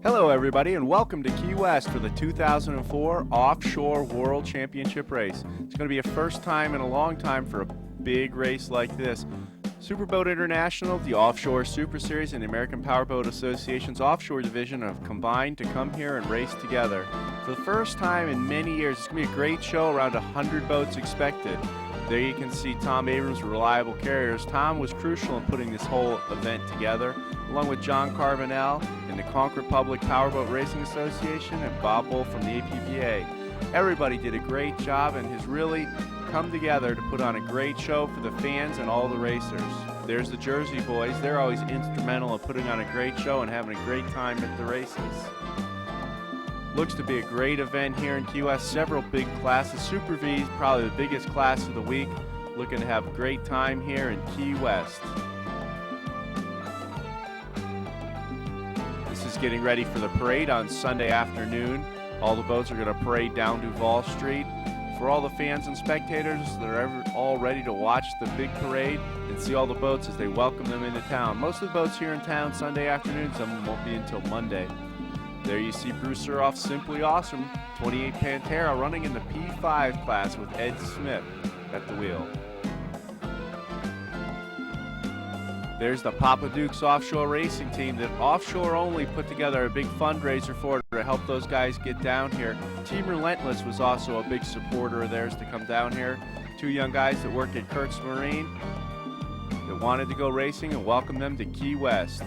Hello everybody and welcome to Key West for the 2004 Offshore World Championship race. It's going to be a first time in a long time for a big race like this. Superboat International, the Offshore Super Series, and the American Powerboat Association's Offshore Division have combined to come here and race together. For the first time in many years, it's going to be a great show, around 100 boats expected. There you can see Tom Abrams, Reliable Carriers. Tom was crucial in putting this whole event together, along with John Carbonell and the Concord Public Powerboat Racing Association and Bob Bull from the APBA. Everybody did a great job and has really come together to put on a great show for the fans and all the racers. There's the Jersey boys. They're always instrumental in putting on a great show and having a great time at the races. Looks to be a great event here in Key West. Several big classes. Super V is probably the biggest class of the week. Looking to have a great time here in Key West. This is getting ready for the parade on Sunday afternoon. All the boats are going to parade down Duval Street. For all the fans and spectators that are all ready to watch the big parade and see all the boats as they welcome them into town. Most of the boats here in town Sunday afternoon, some of them won't be until Monday. There you see Bruce Surhoff's Simply Awesome 28 Pantera running in the P5 class with Ed Smith at the wheel. There's the Papa Duke's Offshore Racing team that Offshore only put together a big fundraiser for to help those guys get down here. Team Relentless was also a big supporter of theirs to come down here. Two young guys that work at Kurtz Marine that wanted to go racing and welcome them to Key West.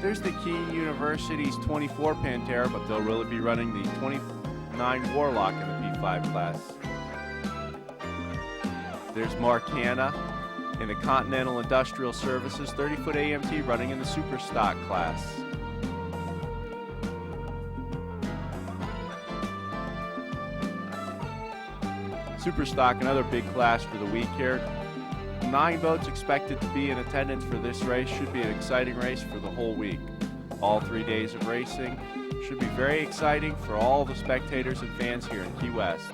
There's the Keene University's 24 Pantera, but they'll really be running the 29 Warlock in the P5 class. There's Mark Hanna in the Continental Industrial Services 30-foot AMT running in the Super Stock class. Super Stock, another big class for the week here. 9 boats expected to be in attendance for this race. Should be an exciting race for the whole week. All 3 days of racing. Should be very exciting for all the spectators and fans here in Key West.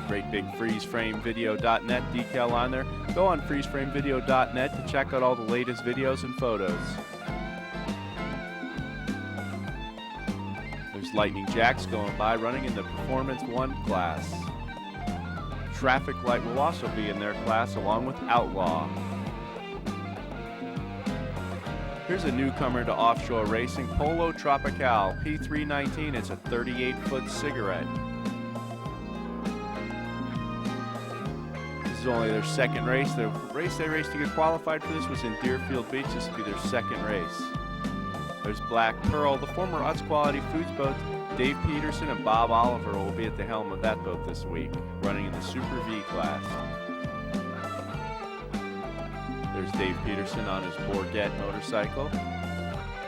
Great big freezeframevideo.net decal on there. Go on freezeframevideo.net to check out all the latest videos and photos. There's Lightning Jacks going by, running in the Performance 1 class. Traffic Light will also be in their class along with Outlaw. Here's a newcomer to offshore racing, Polo Tropical P319. It's a 38-foot cigarette. This is only their second race. The race they raced to get qualified for this was in Deerfield Beach. This will be their second race. There's Black Pearl, the former Utz Quality Foods boat. Dave Peterson and Bob Oliver will be at the helm of that boat this week, running in the Super V class. There's Dave Peterson on his Bourget motorcycle.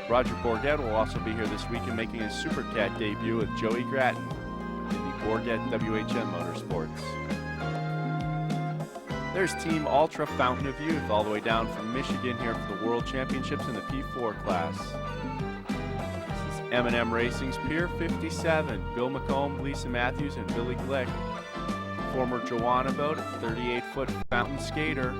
Roger Bourget will also be here this week and making his Super Cat debut with Joey Gratton in the Bourget WHM Motorsports. There's Team Ultra Fountain of Youth all the way down from Michigan here for the World Championships in the P4 class. M&M Racing's Pier 57, Bill McComb, Lisa Matthews, and Billy Glick. Former Joanna boat, 38-foot fountain skater.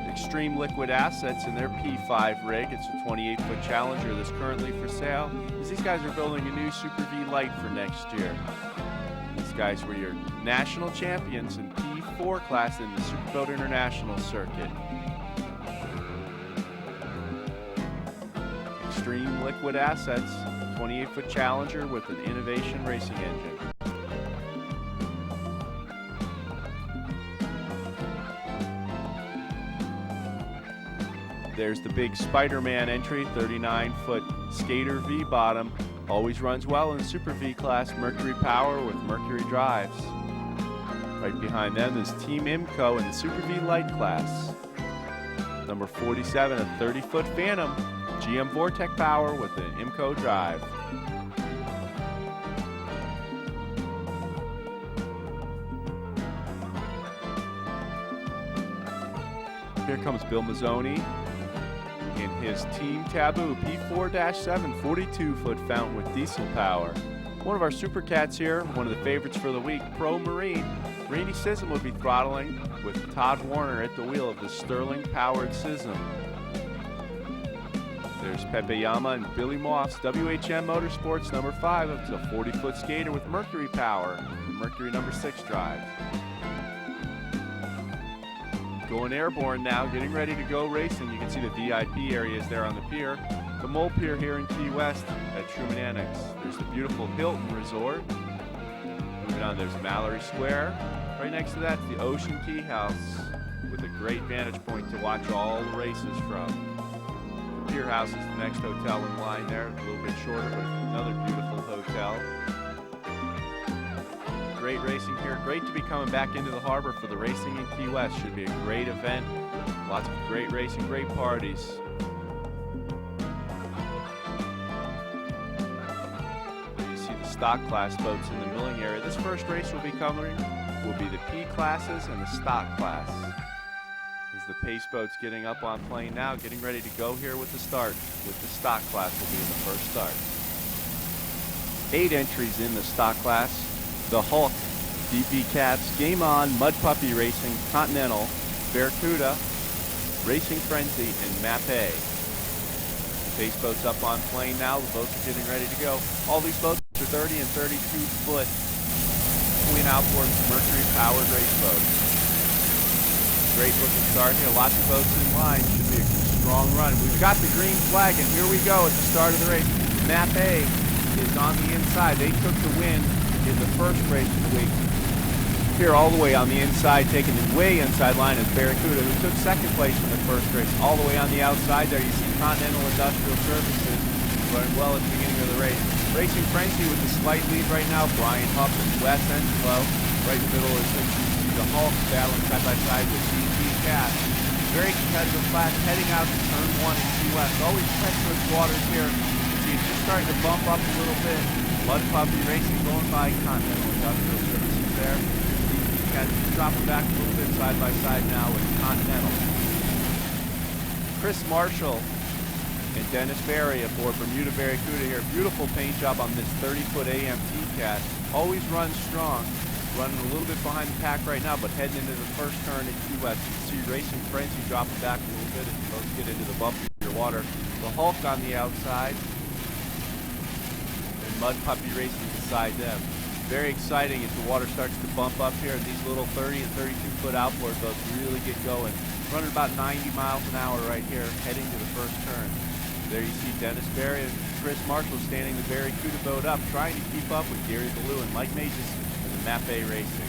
Extreme Liquid Assets in their P5 rig. It's a 28-foot Challenger that's currently for sale, as these guys are building a new Super V Light for next year. These guys were your national champions in P4 class in the Superboat International circuit. Extreme Liquid Assets, 28-foot Challenger with an Innovation racing engine. There's the big Spider-Man entry, 39-foot Skater V-bottom. Always runs well in Super V class, Mercury Power with Mercury drives. Right behind them is Team IMCO in the Super V Light class. Number 47, a 30-foot Phantom, GM Vortec Power with an IMCO drive. Here comes Bill Mazzoni in his Team Taboo P4-7 42-foot fountain with diesel power. One of our Super Cats here, one of the favorites for the week, Pro Marine. Randy Sism will be throttling with Todd Warner at the wheel of the Sterling-powered Sism. There's Pepe Yama and Billy Moss, WHM Motorsports number 5. It's a 40-foot skater with Mercury power, the Mercury number 6 drive. Going airborne now, getting ready to go racing. You can see the VIP areas there on the pier. The Mole Pier here in Key West at Truman Annex. There's the beautiful Hilton Resort. Moving on, there's Mallory Square. Right next to that, the Ocean Key House with a great vantage point to watch all the races from. Pier House is the next hotel in line there, a little bit shorter, but another beautiful hotel. Great racing here. Great to be coming back into the harbor for the racing in Key West. Should be a great event. Lots of great racing, great parties. You see the stock class boats in the milling area. This first race will be the P classes and the stock class. As the pace boat's getting up on plane now, getting ready to go here with the start. With the stock class will be in the first start. 8 entries in the stock class. The Hulk, DP Cats, Game On, Mud Puppy Racing, Continental, Barracuda, Racing Frenzy, and Mapei. The pace boat's up on plane now. The boats are getting ready to go. All these boats are 30 and 32 foot twin outboard Mercury powered race boats. Great looking start here. Lots of boats in line. Should be a strong run. We've got the green flag, and here we go at the start of the race. Mapei is on the inside. They took the win in the first race of the week. Here all the way on the inside, taking the way inside line is Barracuda, who took second place in the first race. All the way on the outside there, you see Continental Industrial Services running well at the beginning of the race. Racing Frenzy with the slight lead right now. Brian Huff and Wes Enslow. Right in the middle is the Hulk battling side by side with DP Cat. Very competitive class, heading out to turn 1 in Key West. Always treacherous waters here. See, it's just starting to bump up a little bit. Mud Puppy Racing going by Continental Industrial Services there. Cat just dropping back a little bit side by side now with Continental. Chris Marshall and Dennis Barry aboard Bermuda Barracuda here. Beautiful paint job on this 30-foot AMT Cat. Always runs strong. Running a little bit behind the pack right now, but heading into the first turn at Key West. You can see Racing Frenzy dropping back a little bit as both get into the bumpier water. The Hulk on the outside. Mud Puppy Racing beside them. Very exciting as the water starts to bump up here, and these little 30 and 32 foot outboard boats really get going. Running about 90 miles an hour right here, heading to the first turn. There you see Dennis Barry and Chris Marshall standing the Barracuda boat up, trying to keep up with Gary Ballou and Mike Mages and the Mapei Racing.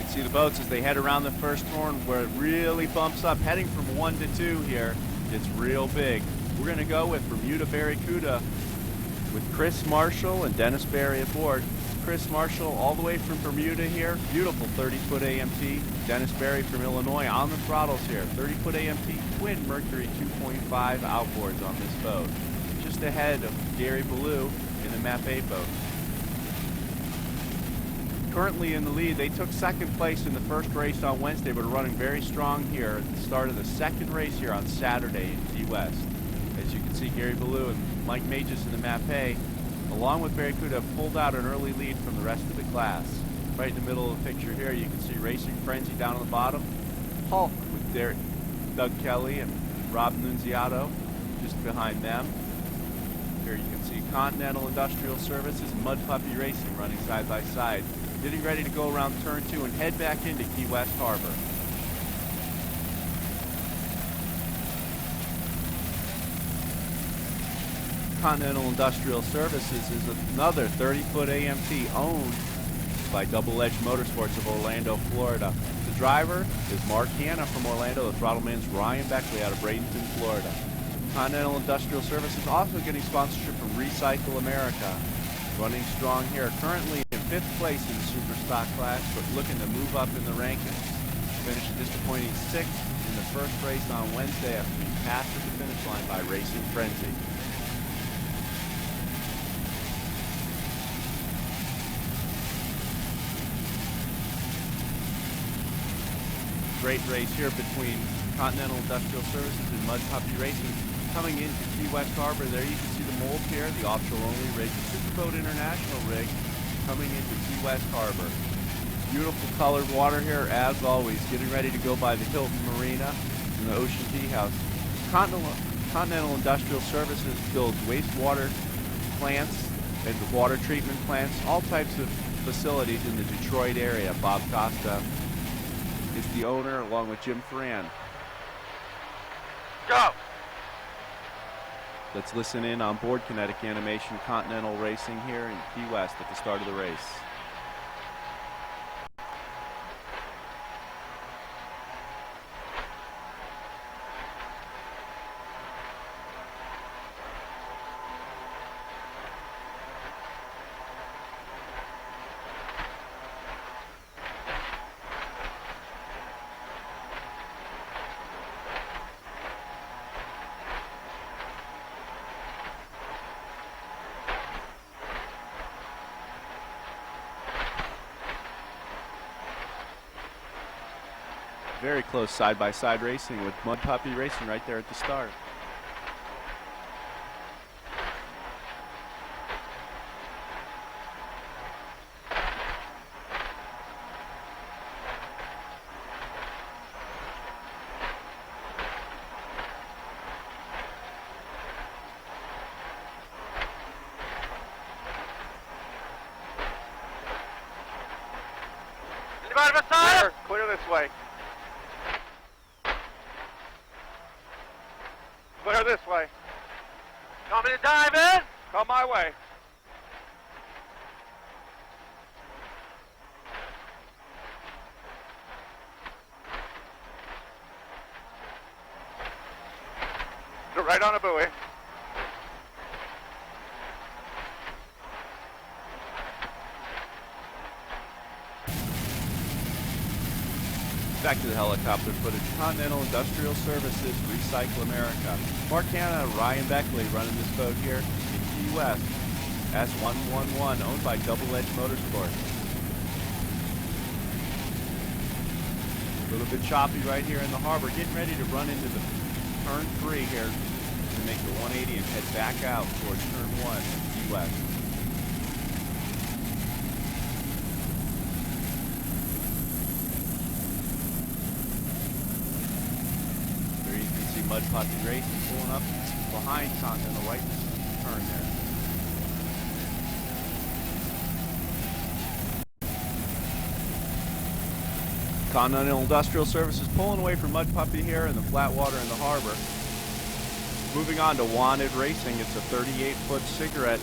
See the boats as they head around the first turn where it really bumps up, heading from 1 to 2 here. It's real big. We're going to go with Bermuda Barracuda with Chris Marshall and Dennis Barry aboard. Chris Marshall all the way from Bermuda here. Beautiful 30-foot AMT. Dennis Barry from Illinois on the throttles here. 30-foot AMT twin Mercury 2.5 outboards on this boat. Just ahead of Gary Ballou in the Mapei boat. Currently in the lead. They took second place in the first race on Wednesday, but are running very strong here at the start of the second race here on Saturday in Key West. As you can see, Gary Ballou and Mike Mages in the Mapei, along with Barracuda, have pulled out an early lead from the rest of the class. Right in the middle of the picture here, you can see Racing Frenzy down on the bottom. Hulk with Doug Kelly and Rob Nunziato just behind them. Here you can see Continental Industrial Services and Mud Puppy Racing running side by side. Getting ready to go around turn 2 and head back into Key West Harbor. Continental Industrial Services is another 30-foot AMT owned by Double Edge Motorsports of Orlando, Florida. The driver is Mark Hanna from Orlando. The throttle man's Ryan Beckley out of Bradenton, Florida. Continental Industrial Services also getting sponsorship from Recycle America. Running strong here, currently in 5th place in the Super Stock class, but looking to move up in the rankings. Finished a disappointing 6th in the first race on Wednesday after being passed at the finish line by Racing Frenzy. great race here between Continental Industrial Services and Mud Puppy Racing. Coming into Key West Harbor, there you can see the mold here, the offshore-only rig, the Superboat International rig coming into Key West Harbor. Beautiful colored water here, as always, getting ready to go by the Hilton Marina and the Ocean Tea House. Continental Industrial Services builds wastewater plants and water treatment plants, all types of facilities in the Detroit area. Bob Costa is the owner, along with Jim Ferran. Go! Let's listen in on board Kinetic Animation Continental Racing here in Key West at the start of the race. Very close side-by-side racing with Mud Puppy Racing right there at the start. Clear this way. Clear this way. Want me to dive in? Come my way. Go right on a buoy. Back to the helicopter footage. Continental Industrial Services, Recycle America. Mark Hanna, Ryan Beckley running this boat here in Key West. S111, owned by Double Edge Motorsports. A little bit choppy right here in the harbor. Getting ready to run into the turn 3 here to make the 180 and head back out towards turn 1 in Key West. Mud Puppy Racing pulling up behind Continental right turn there. Continental Industrial Services pulling away from Mud Puppy here in the flat water in the harbor. Moving on to Wanted Racing. It's a 38-foot cigarette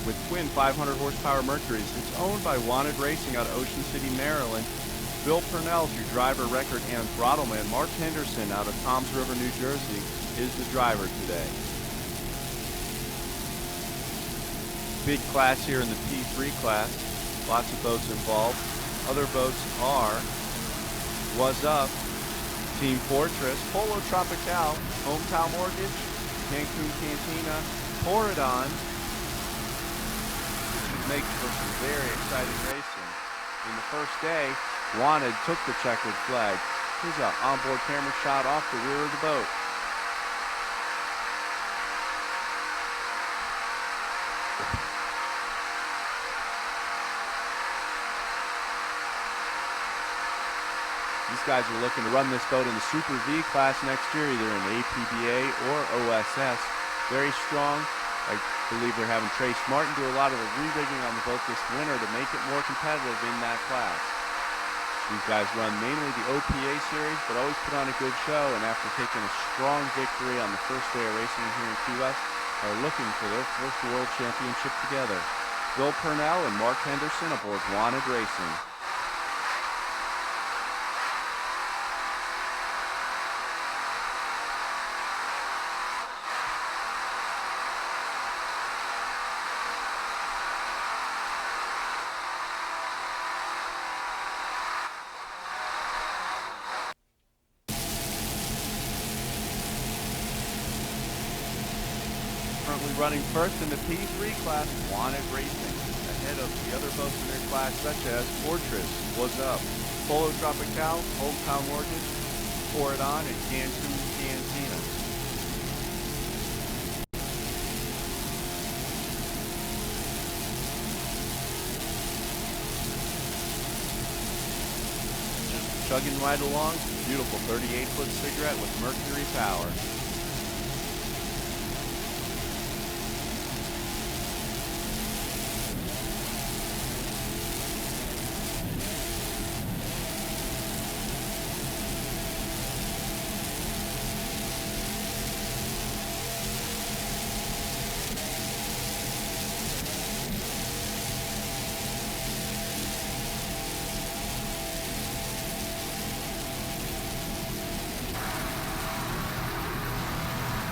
with twin 500 horsepower Mercuries. It's owned by Wanted Racing out of Ocean City, Maryland. Bill Purnell's your driver, record, and throttleman. Mark Henderson out of Toms River, New Jersey is the driver today. Big class here in the P3 class. Lots of boats involved. Other boats are Was Up, Team Fortress, Polo Tropical, Hometown Mortgage, Cancun Cantina, Poradon. This should make for some very exciting racing. In the first day, Wanted took the checkered flag. Here's an onboard camera shot off the rear of the boat. These guys are looking to run this boat in the Super V class next year, either in APBA or OSS. Very strong. I believe they're having Trace Martin do a lot of the re-rigging on the boat this winter to make it more competitive in that class. These guys run mainly the OPA series, but always put on a good show, and after taking a strong victory on the first day of racing here in Key West, are looking for their first World Championship together. Bill Purnell and Mark Henderson aboard Wanted Racing. Currently running first in the P3 class, Wanted Racing, ahead of the other boats in their class, such as Fortress, Was Up, Polo Tropical, Hometown Mortgage, Pour It On, and Cancun Cantina. Just chugging right along. Beautiful 38-foot cigarette with mercury power.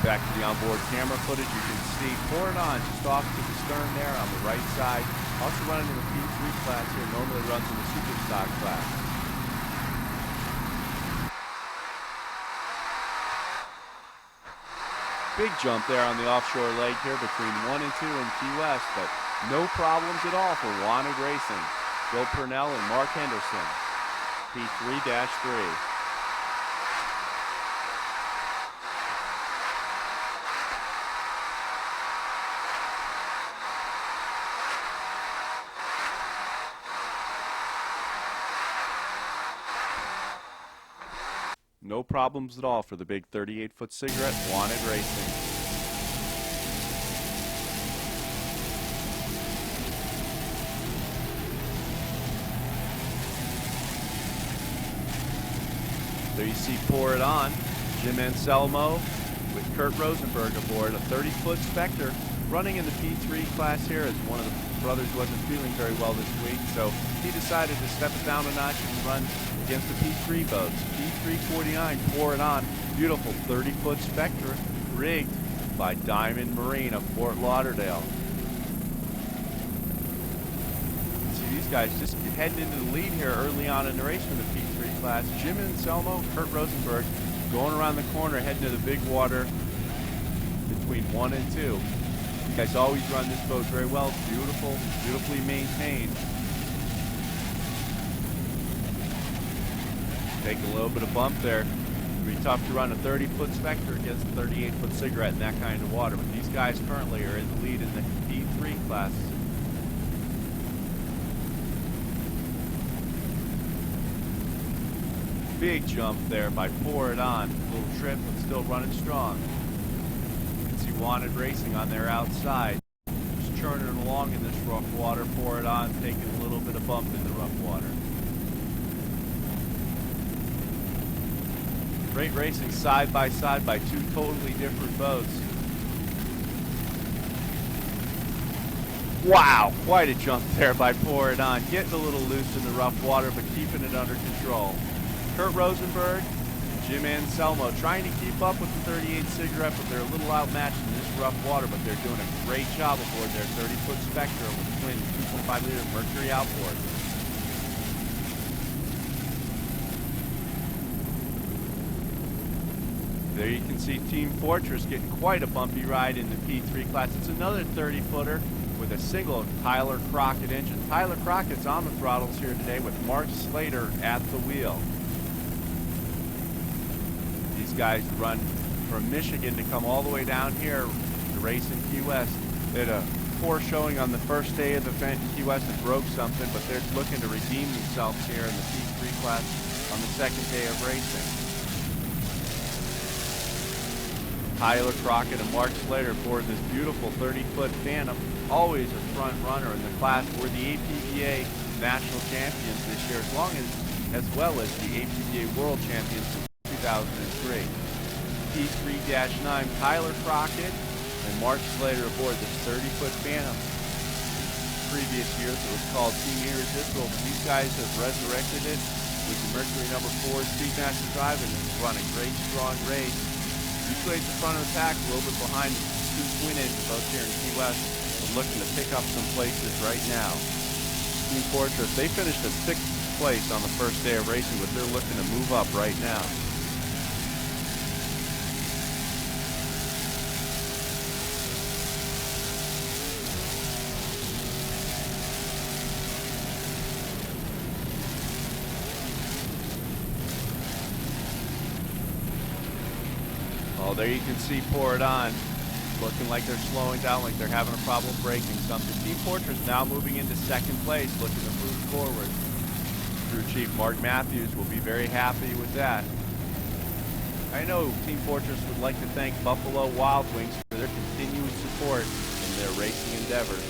Back to the onboard camera footage, you can see Pour It On just off to the stern there on the right side. Also running in the P3 class here, normally runs in the super stock class. Big jump there on the offshore leg here between 1 and 2 in Key West, but no problems at all for Wanted Racing. Bill Purnell and Mark Henderson, P3-3. No problems at all for the big 38-foot cigarette, Wanted Racing. There you see Pour It On, Jim Anselmo with Kurt Rosenberg aboard, a 30-foot Spectre, running in the P3 class here as one of the brothers wasn't feeling very well this week, so he decided to step it down a notch and run against the P3 boats. P349, Pour It On, beautiful 30-foot Spectre, rigged by Diamond Marine of Fort Lauderdale. See these guys just heading into the lead here early on in the race from the P3 class. Jim Anselmo, Kurt Rosenberg going around the corner, heading to the big water between 1 and 2. You guys always run this boat very well. Beautiful, beautifully maintained. Take a little bit of bump there. It'd be tough to run a 30-foot Spectre against a 38-foot cigarette in that kind of water. But these guys currently are in the lead in the P3 class. Big jump there by Pour It On. Little trip, but still running strong. You can see Wanted Racing on their outside. Just churning along in this rough water. Pour It On taking a little bit of bump in the rough water. Great racing side by two totally different boats. Wow, quite a jump there by Pour It On. Getting a little loose in the rough water, but keeping it under control. Kurt Rosenberg, Jim Anselmo trying to keep up with the 38 cigarette, but they're a little outmatched in this rough water, but they're doing a great job aboard their 30-foot Spectre with twin 2.5-liter Mercury outboard. There you can see Team Fortress getting quite a bumpy ride in the P3 class. It's another 30-footer with a single Tyler Crockett engine. Tyler Crockett's on the throttles here today with Mark Slater at the wheel. These guys run from Michigan to come all the way down here to race in Key West. They had a poor showing on the first day of the event in Key West and broke something, but they're looking to redeem themselves here in the P3 class on the second day of racing. Tyler Crockett and Mark Slater aboard this beautiful 30-foot Phantom, always a front runner in the class. We're the APBA national champions this year, as well as the APBA world champions in 2003. P3-9, Tyler Crockett and Mark Slater aboard this 30-foot Phantom. Previous years it was called Team Irresistible, but these guys have resurrected it with the Mercury number 4 Speedmaster drive and run a great strong race. Usually at the front of the pack, a little bit behind two twin-engine boats here in Key West, but looking to pick up some places right now. Team Fortress, they finished at 6th place on the first day of racing, but they're looking to move up right now. Oh, there you can see Pour It On looking like they're slowing down, like they're having a problem braking something. Team Fortress now moving into second place, looking to move forward. Crew Chief Mark Matthews will be very happy with that. I know Team Fortress would like to thank Buffalo Wild Wings for their continued support in their racing endeavors.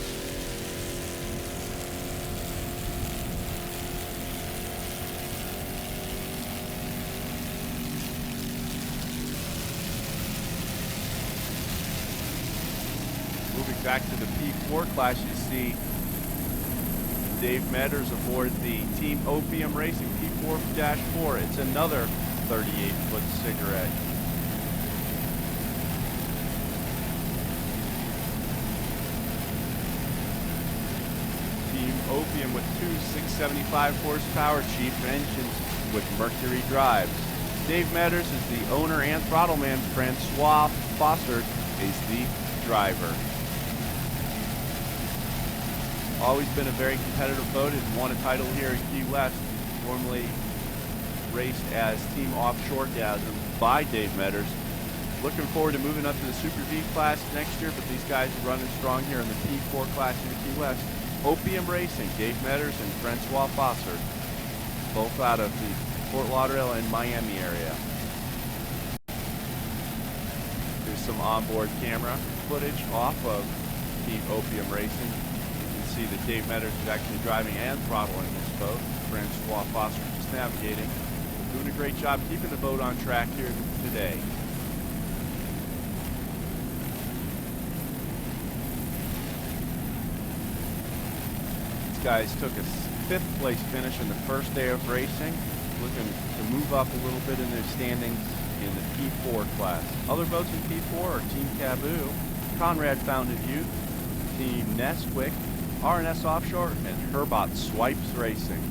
Moving back to the P4 class, you see Dave Medders aboard the Team Opium Racing P4-4. It's another 38-foot cigarette. Team Opium with two 675 horsepower Chief engines with Mercury drives. Dave Medders is the owner and throttle man. Francois Foster is the driver. Always been a very competitive boat and won a title here in Key West. Formerly raced as Team Offshore by Dave Medders. Looking forward to moving up to the Super V class next year, but these guys are running strong here in the P4 class here in Key West. Opium Racing, Dave Medders and Francois Foster, both out of the Fort Lauderdale and Miami area. There's some onboard camera footage off of Team Opium Racing. See that Dave Medders is actually driving and throttling this boat. Francois Foster just navigating. Doing a great job keeping the boat on track here today. These guys took a 5th place finish in the first day of racing, looking to move up a little bit in their standings in the P4 class. Other boats in P4 are Team Taboo, Conrad Founded Youth, Team Nesquik, R&S Offshore, and Herbot Swipes Racing.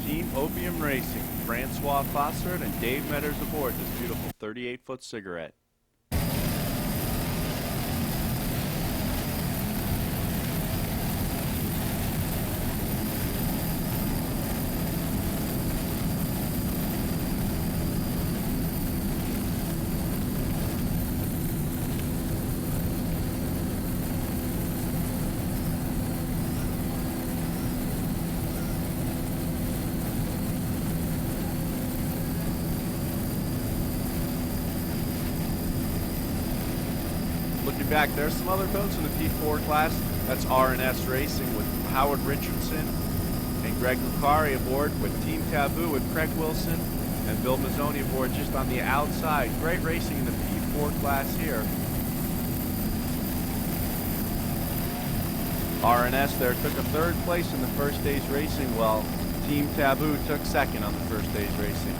Team Opium Racing, Francois Foster and Dave Medders aboard this beautiful 38-foot cigarette. Looking back, there's some other boats in the P4 class. That's R&S Racing with Howard Richardson and Greg Lucari aboard, with Team Taboo with Craig Wilson and Bill Mazzoni aboard just on the outside. Great racing in the P4 class here. R&S there took a 3rd place in the first day's racing, while Team Taboo took 2nd on the first day's racing.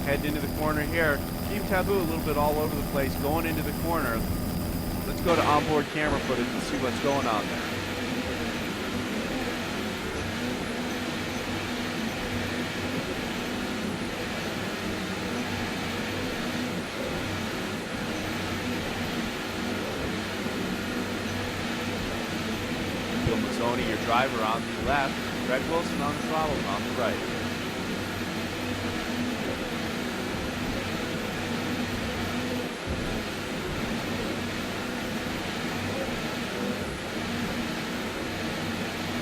Heading into the corner here, Team Taboo a little bit all over the place going into the corner. Let's go to onboard camera footage and see what's going on there. Bill Mazzoni, your driver, on the left. Greg Wilson on the throttle on the right.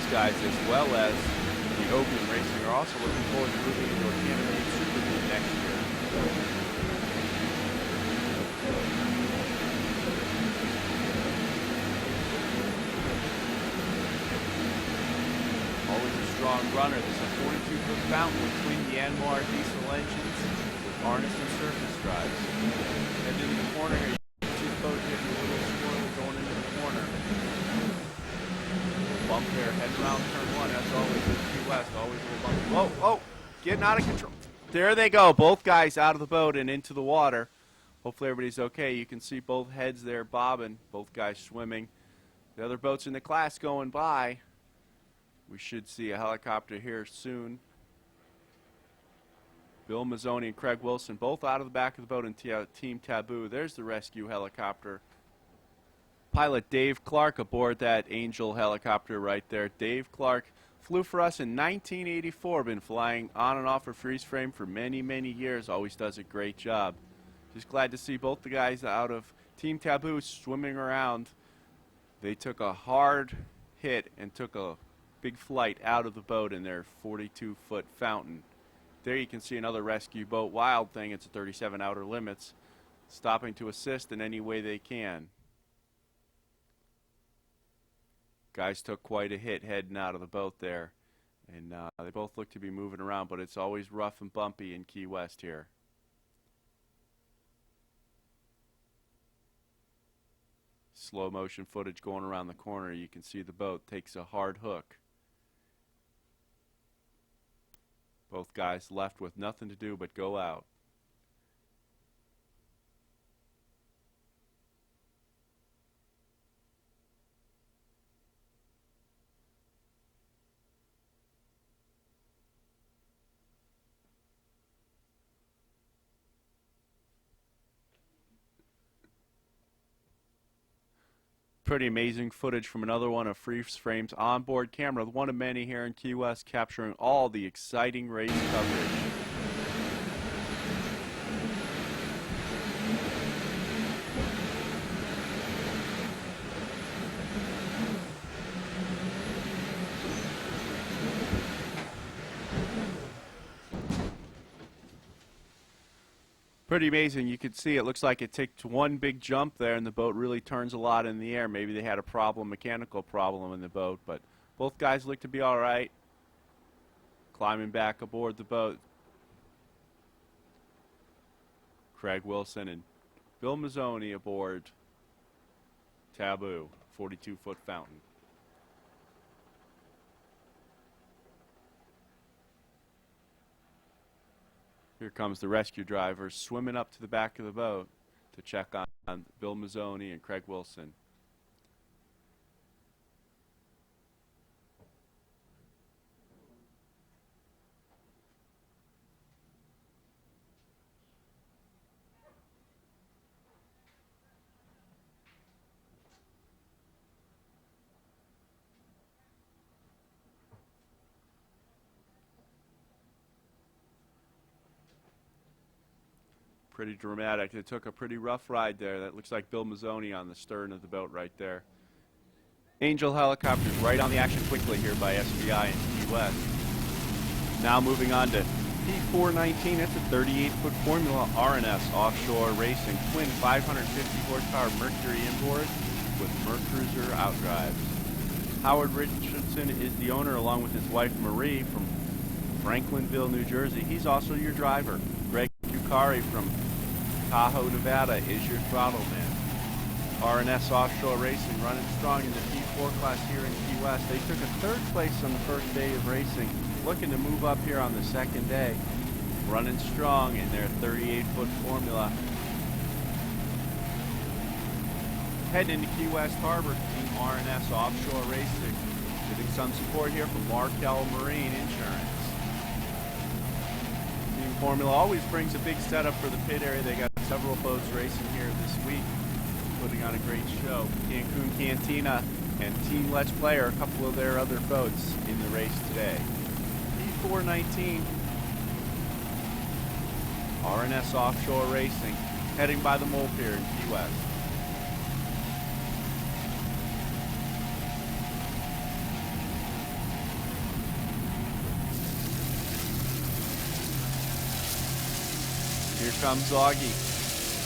Guys, as well as the Opium Racing, are also looking forward to moving into a Canada Super League next year. Always a strong runner. This is a 42-foot fountain between the Yanmar diesel engines with harness and surface drives. And into the corner here, you can see the boat getting a little swirl going into the corner. Bump there, head around turn 1, as always in Key West, always a little bump. Whoa, oh, getting out of control. There they go, both guys out of the boat and into the water. Hopefully everybody's okay. You can see both heads there bobbing, both guys swimming. The other boats in the class going by. We should see a helicopter here soon. Bill Mazzoni and Craig Wilson both out of the back of the boat in Team Taboo. There's the rescue helicopter. Pilot Dave Clark aboard that Angel helicopter right there. Dave Clark flew for us in 1984. Been flying on and off a freeze frame for many, many years. Always does a great job. Just glad to see both the guys out of Team Taboo swimming around. They took a hard hit and took a big flight out of the boat in their 42-foot fountain. There you can see another rescue boat, Wild Thing. It's a 37 Outer Limits, stopping to assist in any way they can. Guys took quite a hit heading out of the boat there, and they both look to be moving around, but it's always rough and bumpy in Key West here. Slow motion footage going around the corner. You can see the boat takes a hard hook. Both guys left with nothing to do but go out. Pretty amazing footage from another one of Freeze Frame's onboard camera, one of many here in Key West, capturing all the exciting race coverage. Pretty amazing. You can see it looks like it takes one big jump there and the boat really turns a lot in the air. Maybe they had a problem, mechanical problem in the boat, but both guys look to be all right. Climbing back aboard the boat. Craig Wilson and Bill Mazzoni aboard Taboo, 42-foot fountain. Here comes the rescue driver swimming up to the back of the boat to check on Bill Mazzoni and Craig Wilson. Pretty dramatic. They took a pretty rough ride there. That looks like Bill Mazzoni on the stern of the boat right there. Angel helicopters right on the action quickly here by SBI in Key West. Now moving on to P419. It's a 38-foot Formula RNS Offshore Racing twin 550 horsepower Mercury inboard with Mercruiser outdrives. Howard Richardson is the owner along with his wife Marie from Franklinville, New Jersey. He's also your driver. Greg Kukari from Tahoe, Nevada is your throttle man. RNS Offshore Racing running strong in the P4 class here in Key West. They took a third place on the first day of racing, looking to move up here on the second day. Running strong in their 38-foot Formula. Heading into Key West Harbor, Team RNS Offshore Racing, getting some support here from Markel Marine Insurance. Team Formula always brings a big setup for the pit area. They got several boats racing here this week, putting on a great show. Cancun Cantina and Team Let's Play are a couple of their other boats in the race today. P419, RNS Offshore Racing, heading by the Mole Pier in Key West. Here comes Augie,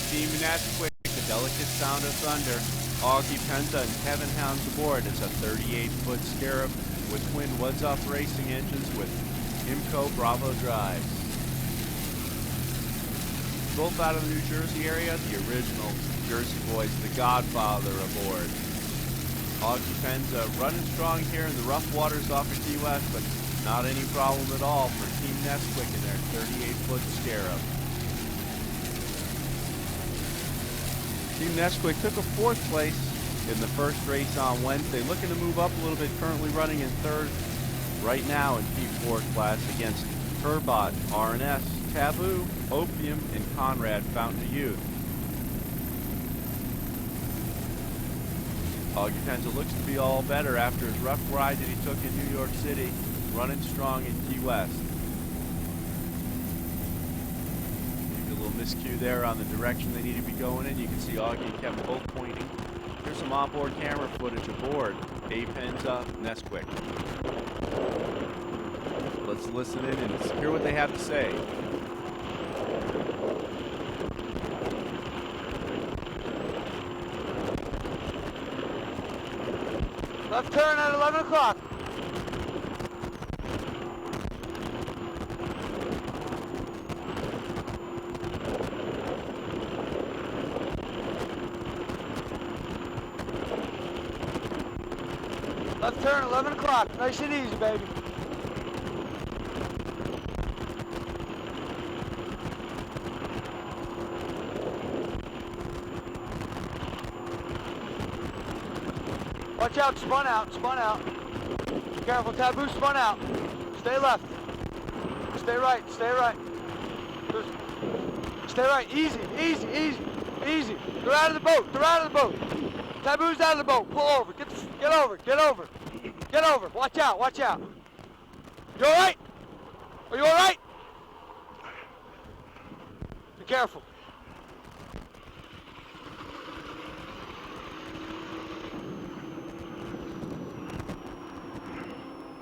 steaming at quick, the delicate sound of thunder. Augie Penza and Kevin Hounds aboard. It's a 38-foot Scarab with twin Woods Up racing engines with Imco Bravo drives. Both out of the New Jersey area, the original Jersey boys, the Godfather aboard. Augie Penza running strong here in the rough waters off of Key West, but Not any problem at all for Team Nesquik in their 38-foot Scarab. Team Nesquik took a 4th place in the first race on Wednesday, looking to move up a little bit, currently running in 3rd right now in P4 class against Turbot, R&S, Taboo, Opium, and Conrad, Fountain of Youth. Augie Penza looks to be all better after his rough ride that he took in New York City, running strong in Key West. Maybe a little miscue there on the direction they need to be going in. You can see Augie and Kevin both pointing. Here's some onboard camera footage aboard A. Penza Nesquik. Let's listen in and hear what they have to say. Left turn at 11 o'clock. Left turn, 11 o'clock. Nice and easy, baby. Watch out, spun out, spun out. Be careful, Taboo spun out. Stay left. Stay right, stay right. Stay right, easy, easy, easy, easy. They're out of the boat, they're out of the boat. Taboo's out of the boat, pull over, get over, get over. Get over, watch out, watch out. You all right? Are you all right? Be careful.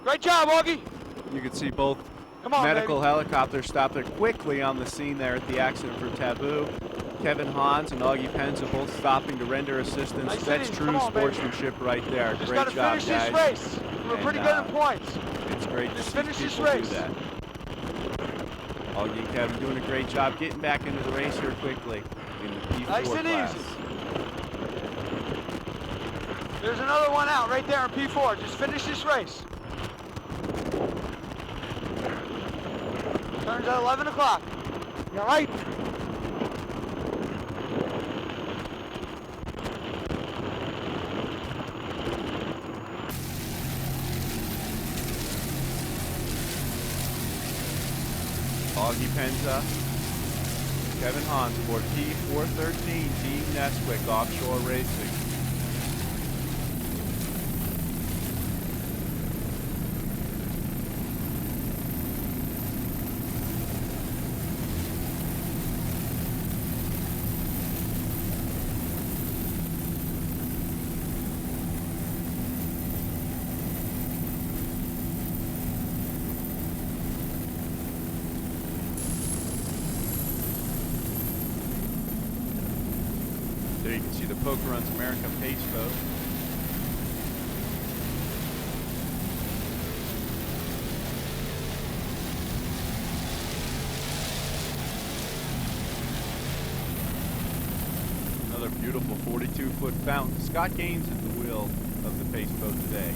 Great job, Augie. You can see both On, medical baby. helicopters stopped there quickly on the scene there at the accident for Taboo. Kevin Hans and Augie Penza both stopping to render assistance. Nice That's hitting. true Come on, baby. sportsmanship right there. Just Great gotta job, finish guys. this race. We're pretty good in points. It's great to Just see finish this people race. do that. Augie and Kevin doing a great job getting back into the race here quickly in the P4 Nice and class. easy. There's another one out right there in P4. Just finish this race. Turns at 11 o'clock. You all right? Augie Penza, Kevin Hans aboard P413 Team Nesquik Offshore Racing. There you can see the Poker Runs America pace boat. Another beautiful 42-foot fountain. Scott Gaines at the wheel of the pace boat today.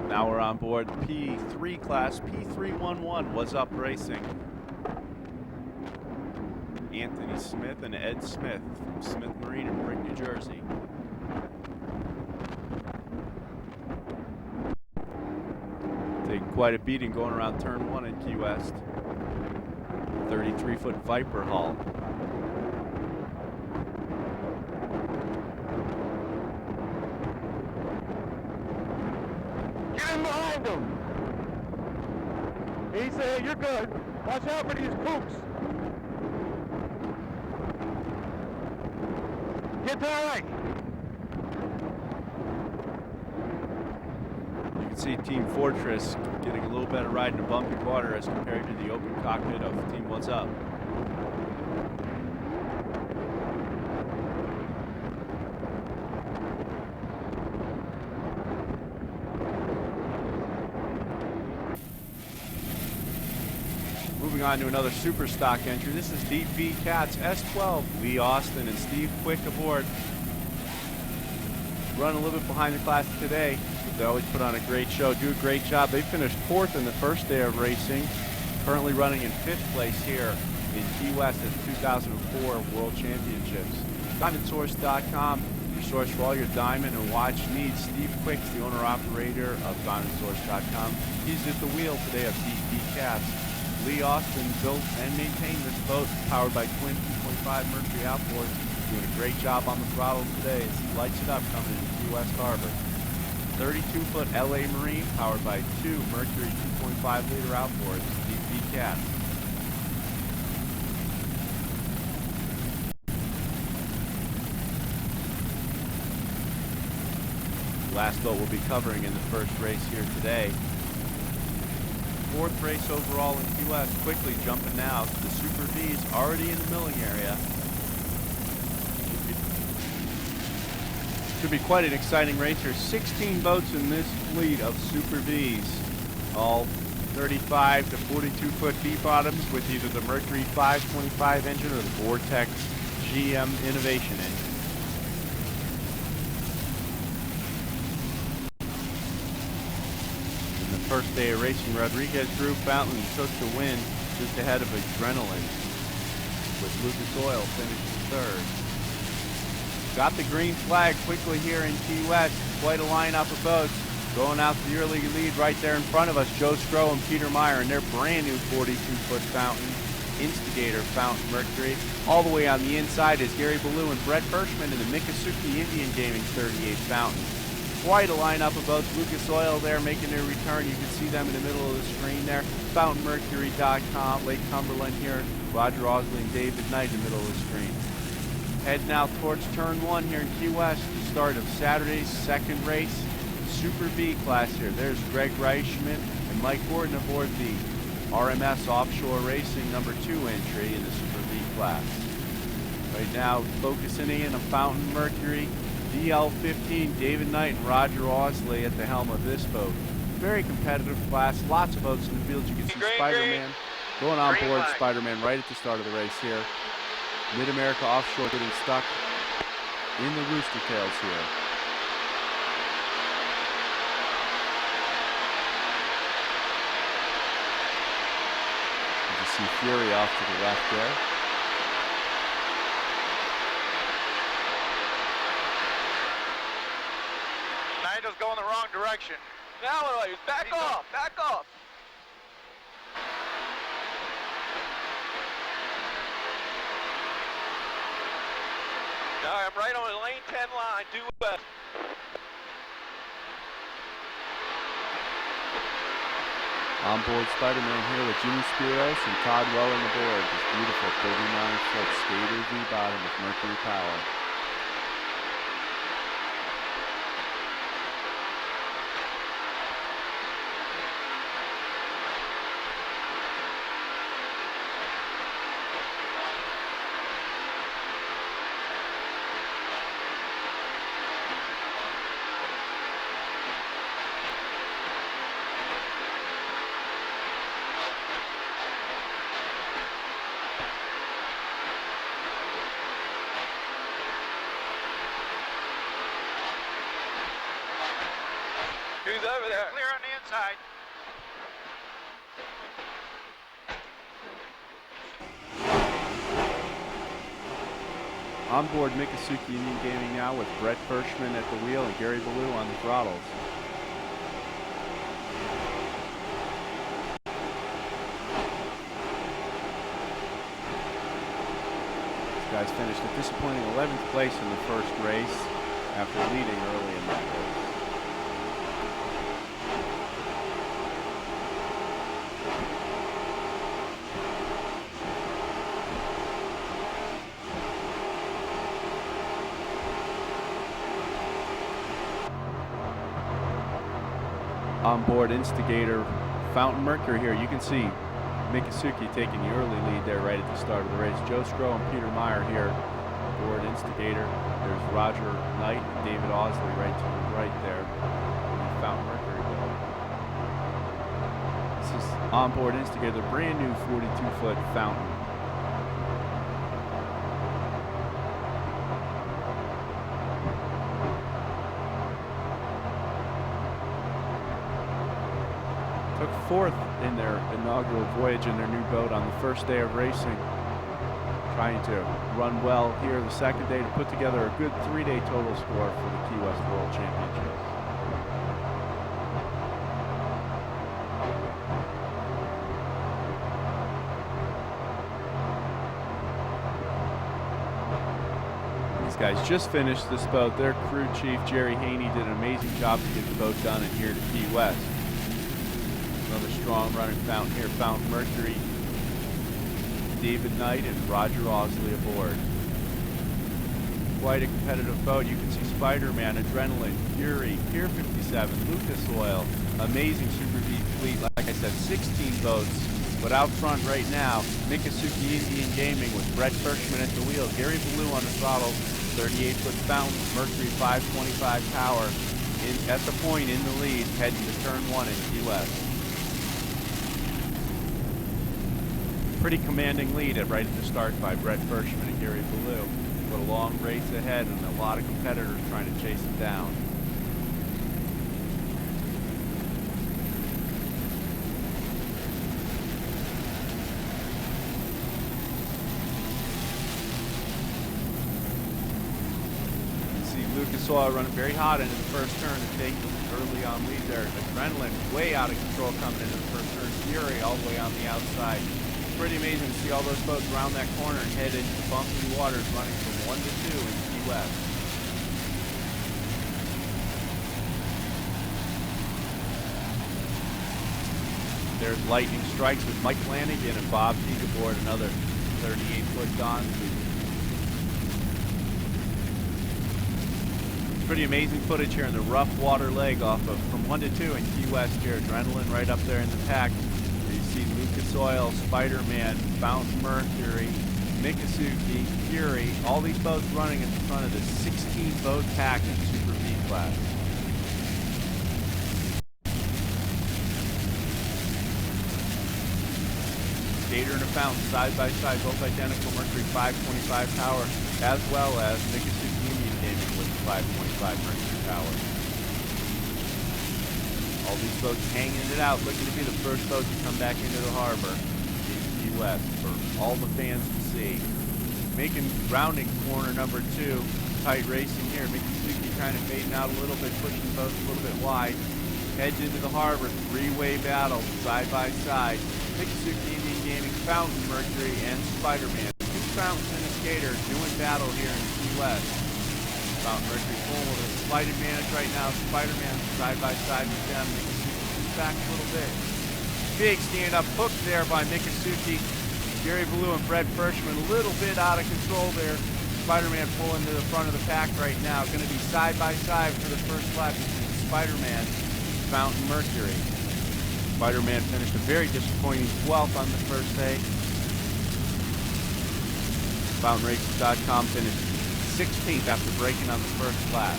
Now we're on board P3 class, P311, What's Up Racing. Anthony Smith and Ed Smith from Smith Marine in Brick, New Jersey. Taking quite a beating going around turn 1 in Key West. 33-foot Viper hull. Get in behind him. He said, you're good. Watch out for these poops. Get to the right. You can see Team Fortress getting a little better ride in the bumpy water as compared to the open cockpit of Team What's Up. Moving on to another super stock entry. This is Deep V Cats S12. Lee Austin and Steve Quick aboard. Run a little bit behind the class today, but they always put on a great show, do a great job. They finished 4th in the first day of racing, currently running in 5th place here in Key West at the 2004 World Championships. DiamondSource.com, your source for all your diamond and watch needs. Steve Quick's the owner-operator of DiamondSource.com. He's at the wheel today of DP Cats. Lee Austin built and maintained this boat, powered by twin 2.5 Mercury outboards. Doing a great job on the throttle today as he lights it up coming into Key West Harbor. 32-foot LA Marine, powered by 2 Mercury 2.5-liter outboards, DP Cats. Last boat we'll be covering in the first race here today. 4th race overall in Key West. Quickly jumping now to the Super V's, already in the milling area. Should be quite an exciting race here. 16 boats in this fleet of Super V's, all 35 to 42-foot V-bottoms with either the Mercury 525 engine or the Vortex GM Innovation engine. First day of racing, Rodriguez Drew Fountain took the win just ahead of Adrenaline, with Lucas Oil finishing 3rd. Got the green flag quickly here in Key West. Quite a lineup of boats. Going out to the early lead right there in front of us, Joe Skro and Peter Meyer in their brand new 42-foot Fountain, Instigator Fountain Mercury. All the way on the inside is Gary Ballou and Brett Hirschman in the Miccosukee Indian Gaming 38 Fountain. Quite a lineup of boats. Lucas Oil there making their return. You can see them in the middle of the screen there. FountainMercury.com, Lake Cumberland here. Roger Osley and David Knight in the middle of the screen. Heading out towards turn 1 here in Key West. The start of Saturday's 2nd race. Super V class here. There's Greg Reichman and Mike Gordon aboard the RMS Offshore Racing number 2 entry in the Super V class. Right now focusing in on Fountain Mercury. DL15, David Knight and Roger Osley at the helm of this boat. Very competitive class, lots of boats in the field. You can see Spider-Man going on board. Spider-Man right at the start of the race here. Mid-America Offshore getting stuck in the rooster tails here. You can see Fury off to the left there. Nigel's going the wrong direction. Now what do I use? Back off! Back off! All right, I'm right on the lane 10 line, due west. On board Spider-Man here with Jimmy Spiros and Todd Welling aboard. This beautiful 39-foot skater V-bottom with Mercury power. Who's over there? Clear on the inside. On board Miccosukee Indian Gaming now with Brett Hirschman at the wheel and Gary Ballou on the throttles. These guys finished a disappointing 11th place in the first race after leading early in that race. On board Instigator Fountain Mercury here. You can see Miccosukee taking the early lead there right at the start of the race. Joe Skro and Peter Meyer here aboard Instigator. There's Roger Knight and David Osley right to the right there in the Fountain Mercury boat. This is on board Instigator, the brand new 42-foot Fountain. took fourth in their inaugural voyage in their new boat on the first day of racing. Trying to run well here the second day to put together a good 3-day total score for the Key West World Championship. These guys just finished this boat. Their crew chief, Jerry Haney, did an amazing job to get the boat done and here to Key West. Another strong running fountain here, Fountain Mercury. David Knight and Roger Osley aboard. Quite a competitive boat. You can see Spider-Man, Adrenaline, Fury, Pier 57, Lucas Oil, amazing Super V fleet. Like I said, 16 boats. But out front right now, Mikasuki Indian Gaming with Brett Kirschman at the wheel, Gary Ballou on the throttle, 38-foot Fountain, Mercury 525 power, at the point in the lead, heading to turn 1 in Key West. Pretty commanding lead right at the start by Brett Kirschman and Gary Ballou. But a long race ahead and a lot of competitors trying to chase him down. Lucas Oil running very hot into the first turn and taking the early on lead there. Adrenaline way out of control coming into the first turn. Fury all the way on the outside. Pretty amazing to see all those boats around that corner and head into bumpy waters running from 1 to 2 in Key West. There's Lightning Strikes with Mike Flanagan and Bob Teague aboard, another 38-foot Don. Pretty amazing footage here in the rough water leg off of from 1 to 2 in Key West here. Adrenaline right up there in the pack. You see Lucas Oil, Spider-Man, Fountain Mercury, Mikasuki, Fury, all these boats running at the front of the 16-boat pack in Super V class. Skater and a Fountain side by side, both identical Mercury 525 power, as well as Mikasuki Indian Gaming with 525 Mercury power. All these boats hanging it out, looking to be the first boat to come back into the harbor in Key West for all the fans to see. Making rounding corner number 2, tight racing here. Mikasuki kind of fading out a little bit, pushing the boats a little bit wide. Heads into the harbor, 3-way battle, side by side. Mikasuki Indian Gaming, Fountain Mercury, and Spider-Man. 2 fountains and a skater doing battle here in Key West. Fountain Mercury pulling with a slight advantage right now. Spider-Man side by side with them. Mikasuki back a little bit. Big stand-up hook there by Mikasuki. Gary Ballou and Brett Kirschman a little bit out of control there. Spider-Man pulling to the front of the pack right now. Going to be side by side for the first lap between Spider-Man and Fountain Mercury. Spider-Man finished a very disappointing 12th on the first day. FountainRaces.com finished 16th after breaking on the first lap.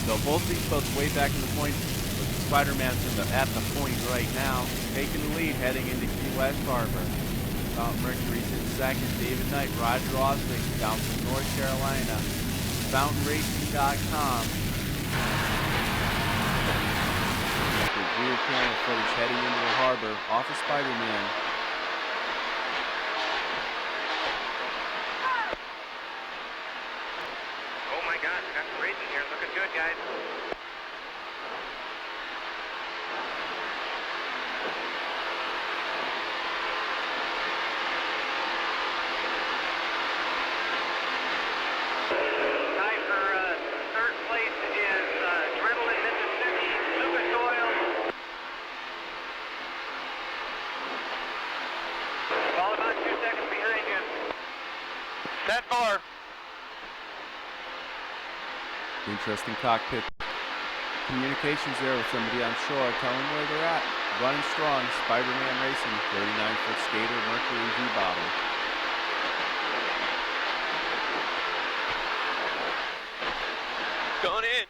So both these boats way back in the point, but Spider-Man's at the point right now, taking the lead heading into Key West Harbor. Fountain Mercury's in second. David Knight, Roger Osling down from North Carolina. FountainRacing.com. Rear camera footage heading into the harbor off of Spider-Man. Oh my God, we got some racing here. Looking good, guys. Time for third place is Adrenaline Mississippi, Lucas Oil. All about 2 seconds behind you. Set 4. Interesting cockpit communications there with somebody on shore telling them where they're at. Running strong, Spider-Man Racing, 39-foot skater, Mercury V-bottom. Going in.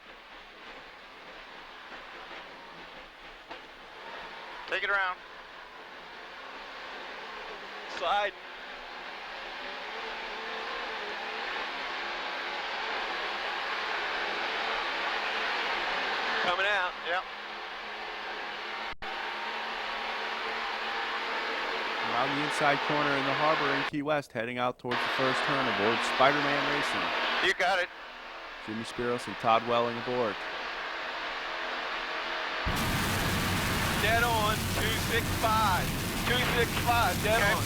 Take it around. Slide. Coming out. Yep. Around the inside corner in the harbor in Key West, heading out towards the first turn aboard Spider-Man Racing. You got it. Jimmy Spiros and Todd Welling aboard. Dead on. 265. 265. Dead on.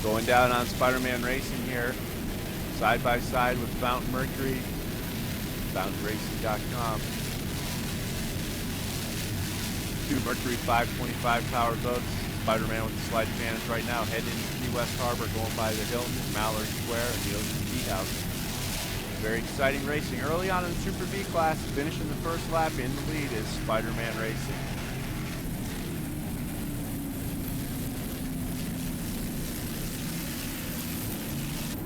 Going down on Spider-Man Racing here, side by side with Fountain Mercury, fountainracing.com. Two Mercury 525 power boats. Spider-Man with the slight advantage right now, heading into Key West Harbor, going by the Hilton, Mallory Square, and the Ocean Tea House. Very exciting racing. Early on in the Super V class, finishing the first lap in the lead is Spider-Man Racing.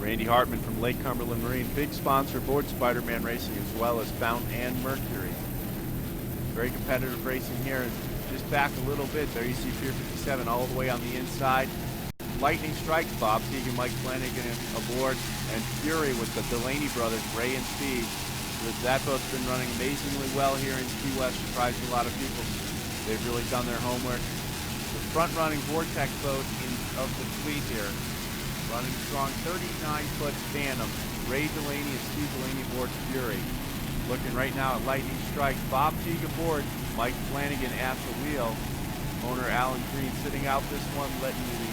Randy Hartman from Lake Cumberland Marine, big sponsor aboard Spider-Man Racing, as well as Fountain and Mercury. Very competitive racing here. Just back a little bit, there you see Pier 57 all the way on the inside. Lightning strikes Bob Teague and Mike Flanagan aboard, and Fury with the Delaney brothers, Ray and Steve. That boat's been running amazingly well here in Key West, surprised a lot of people. They've really done their homework. The front-running Vortex boat of the fleet here, running strong, 39-foot Phantom. Ray Delaney and Steve Delaney aboard Fury. Looking right now at Lightning Strike. Bob Teague aboard, Mike Flanagan at the wheel. Owner Alan Green sitting out this one, letting the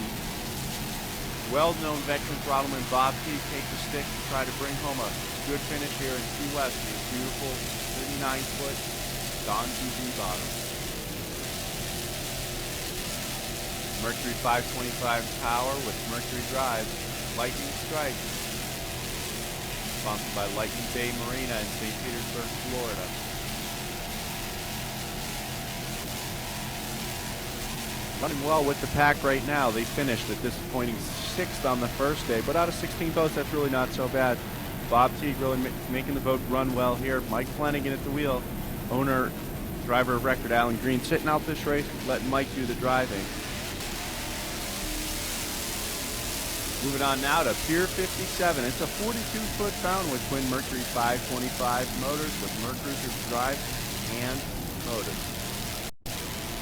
well-known veteran throttleman Bob Teague take the stick to try to bring home a good finish here in Key West. These beautiful 39-foot Don TV bottom. Mercury 525 power with Mercury drive. Lightning Strike, sponsored by Lightning Bay Marina in St. Petersburg, Florida. Running well with the pack right now. They finished a disappointing 6th on the first day, but out of 16 boats, that's really not so bad. Bob Teague really making the boat run well here. Mike Flanagan at the wheel. Owner, driver of record, Alan Green, sitting out this race, letting Mike do the driving. Moving on now to Pier 57. It's a 42-foot fountain with twin Mercury 525 motors with Mercruiser drive and motors.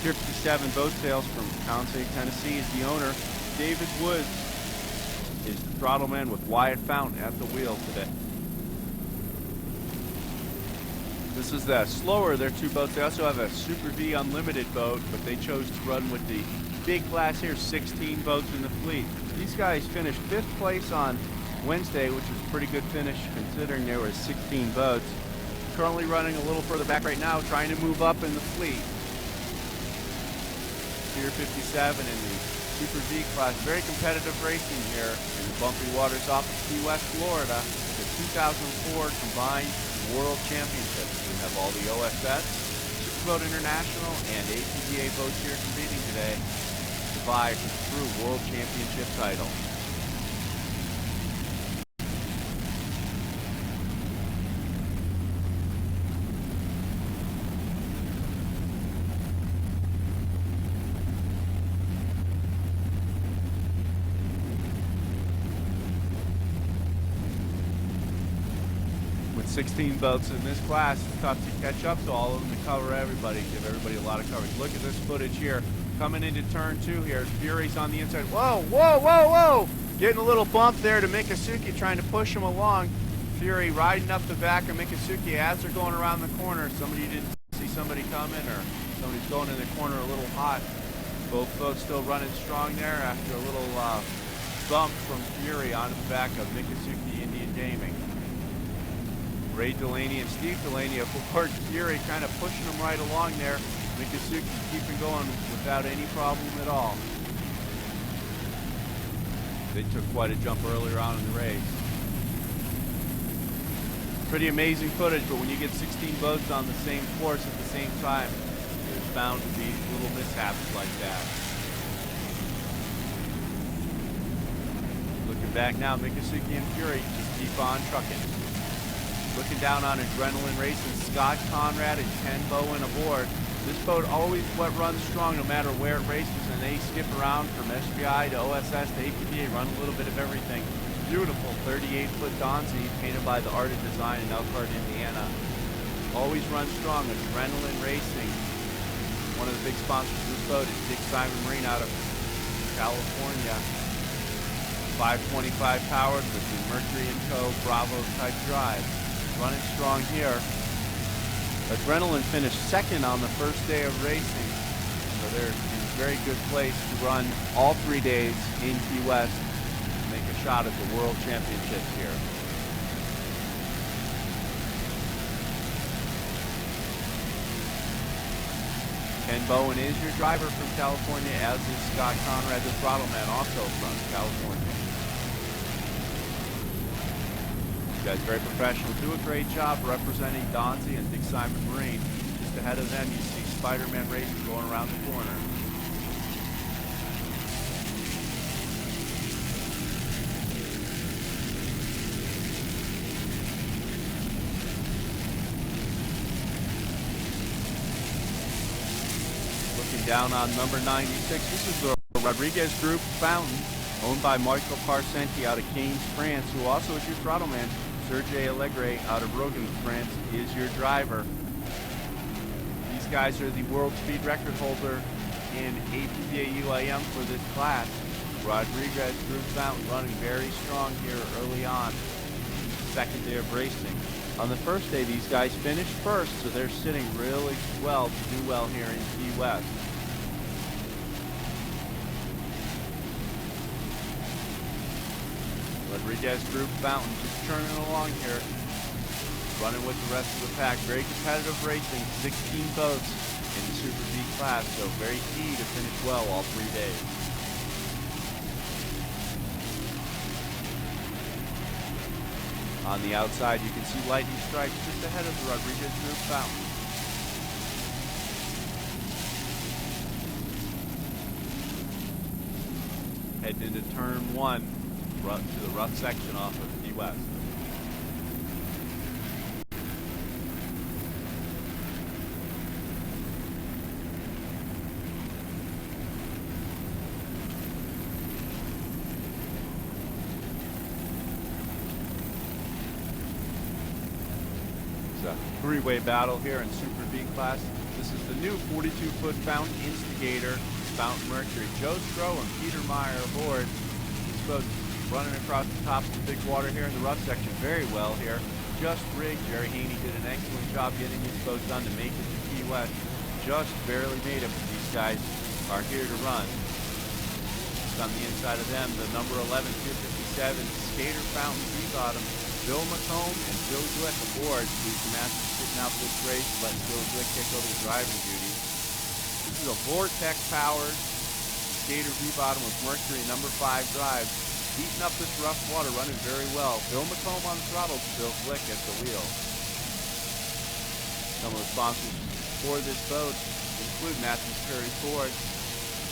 Pier 57 boat sales from Townsend, Tennessee is the owner. David Woods is the throttle man with Wyatt Fountain at the wheel today. This is the slower of their two boats. They also have a Super V Unlimited boat, but they chose to run with the big class here, 16 boats in the fleet. These guys finished 5th place on Wednesday, which was a pretty good finish considering there were 16 boats. Currently running a little further back right now, trying to move up in the fleet. Pier 57 in the Super V class. Very competitive racing here in the bumpy waters off of Key West, Florida. The 2004 Combined World Championships. We have all the OSS, Superboat International, and APBA boats here competing today to vie for the true World Championship title. With 16 boats in this class, it's tough to catch up to all of them, to cover everybody, give everybody a lot of coverage. Look at this footage here. Coming into turn 2 here. Fury's on the inside. Whoa, whoa, whoa, whoa! Getting a little bump there to Mikasuki, trying to push him along. Fury riding up the back of Mikasuki as they're going around the corner. Somebody didn't see somebody coming, or somebody's going in the corner a little hot. Both boats still running strong there after a little bump from Fury onto the back of Mikasuki Indian Gaming. Ray Delaney and Steve Delaney aboard Fury, kind of pushing them right along there. Mikasuki keeping going without any problem at all. They took quite a jump earlier on in the race. Pretty amazing footage, but when you get 16 boats on the same course at the same time, there's bound to be little mishaps like that. Looking back now, Mikasuki and Fury just keep on trucking. Looking down on Adrenaline Racing, Scott Conrad and Ken Bowen aboard. This boat always runs strong no matter where it races, and they skip around from SPI to OSS to APBA, run a little bit of everything. Beautiful 38-foot Donzi painted by the Art of Design in Elkhart, Indiana. Always runs strong. Adrenaline Racing, one of the big sponsors of this boat is Dick Simon Marine out of California. 525 powered with the Mercury & Co. Bravo type drive. Running strong here. Adrenaline finished second on the first day of racing, so they're in a very good place to run all 3 days in Key West and make a shot at the World Championships here. Ken Bowen is your driver from California, as is Scott Conrad, the throttle man, also from California. You guys are very professional, do a great job representing Donzie and Dick Simon Marine. Just ahead of them, you see Spider-Man Racing going around the corner. Looking down on number 96, this is the Rodriguez Group Fountain, owned by Michael Parcenti out of Cannes, France, who also is your throttle man. Serge Allegre out of Rogan, France, is your driver. These guys are the world speed record holder in APBA UIM for this class. Rodriguez Group Fountain running very strong here early on, second day of racing. On the first day, these guys finished first, so they're sitting really well to do well here in Key West. Rodriguez Group Fountain just churning along here, running with the rest of the pack. Very competitive racing, 16 boats in the Super V class, so very key to finish well all 3 days. On the outside, you can see lightning strikes just ahead of the Rodriguez Group Fountain. Heading into turn 1. To the rough section off of Key West. It's a three-way battle here in Super V class. This is the new 42-foot Fountain Instigator Fountain Mercury. Joe Stroh and Peter Meyer aboard. This boat running across the top of the big water here in the rough section very well here. Just rigged. Jerry Haney did an excellent job getting this boat done to make it to Key West. Just barely made it, but these guys are here to run. Just on the inside of them, the number 11 257 Skater Fountain V-Bottom, Bill McComb and Bill Glick aboard. Who's the master sitting out this race, letting Bill Glick take over the driving duties. This is a Vortec-powered Skater V-Bottom with Mercury number 5 drive. Heating up this rough water, running very well. Bill McComb on the throttle, Bill Glick at the wheel. Some of the sponsors for this boat include Matthews Perry Ford,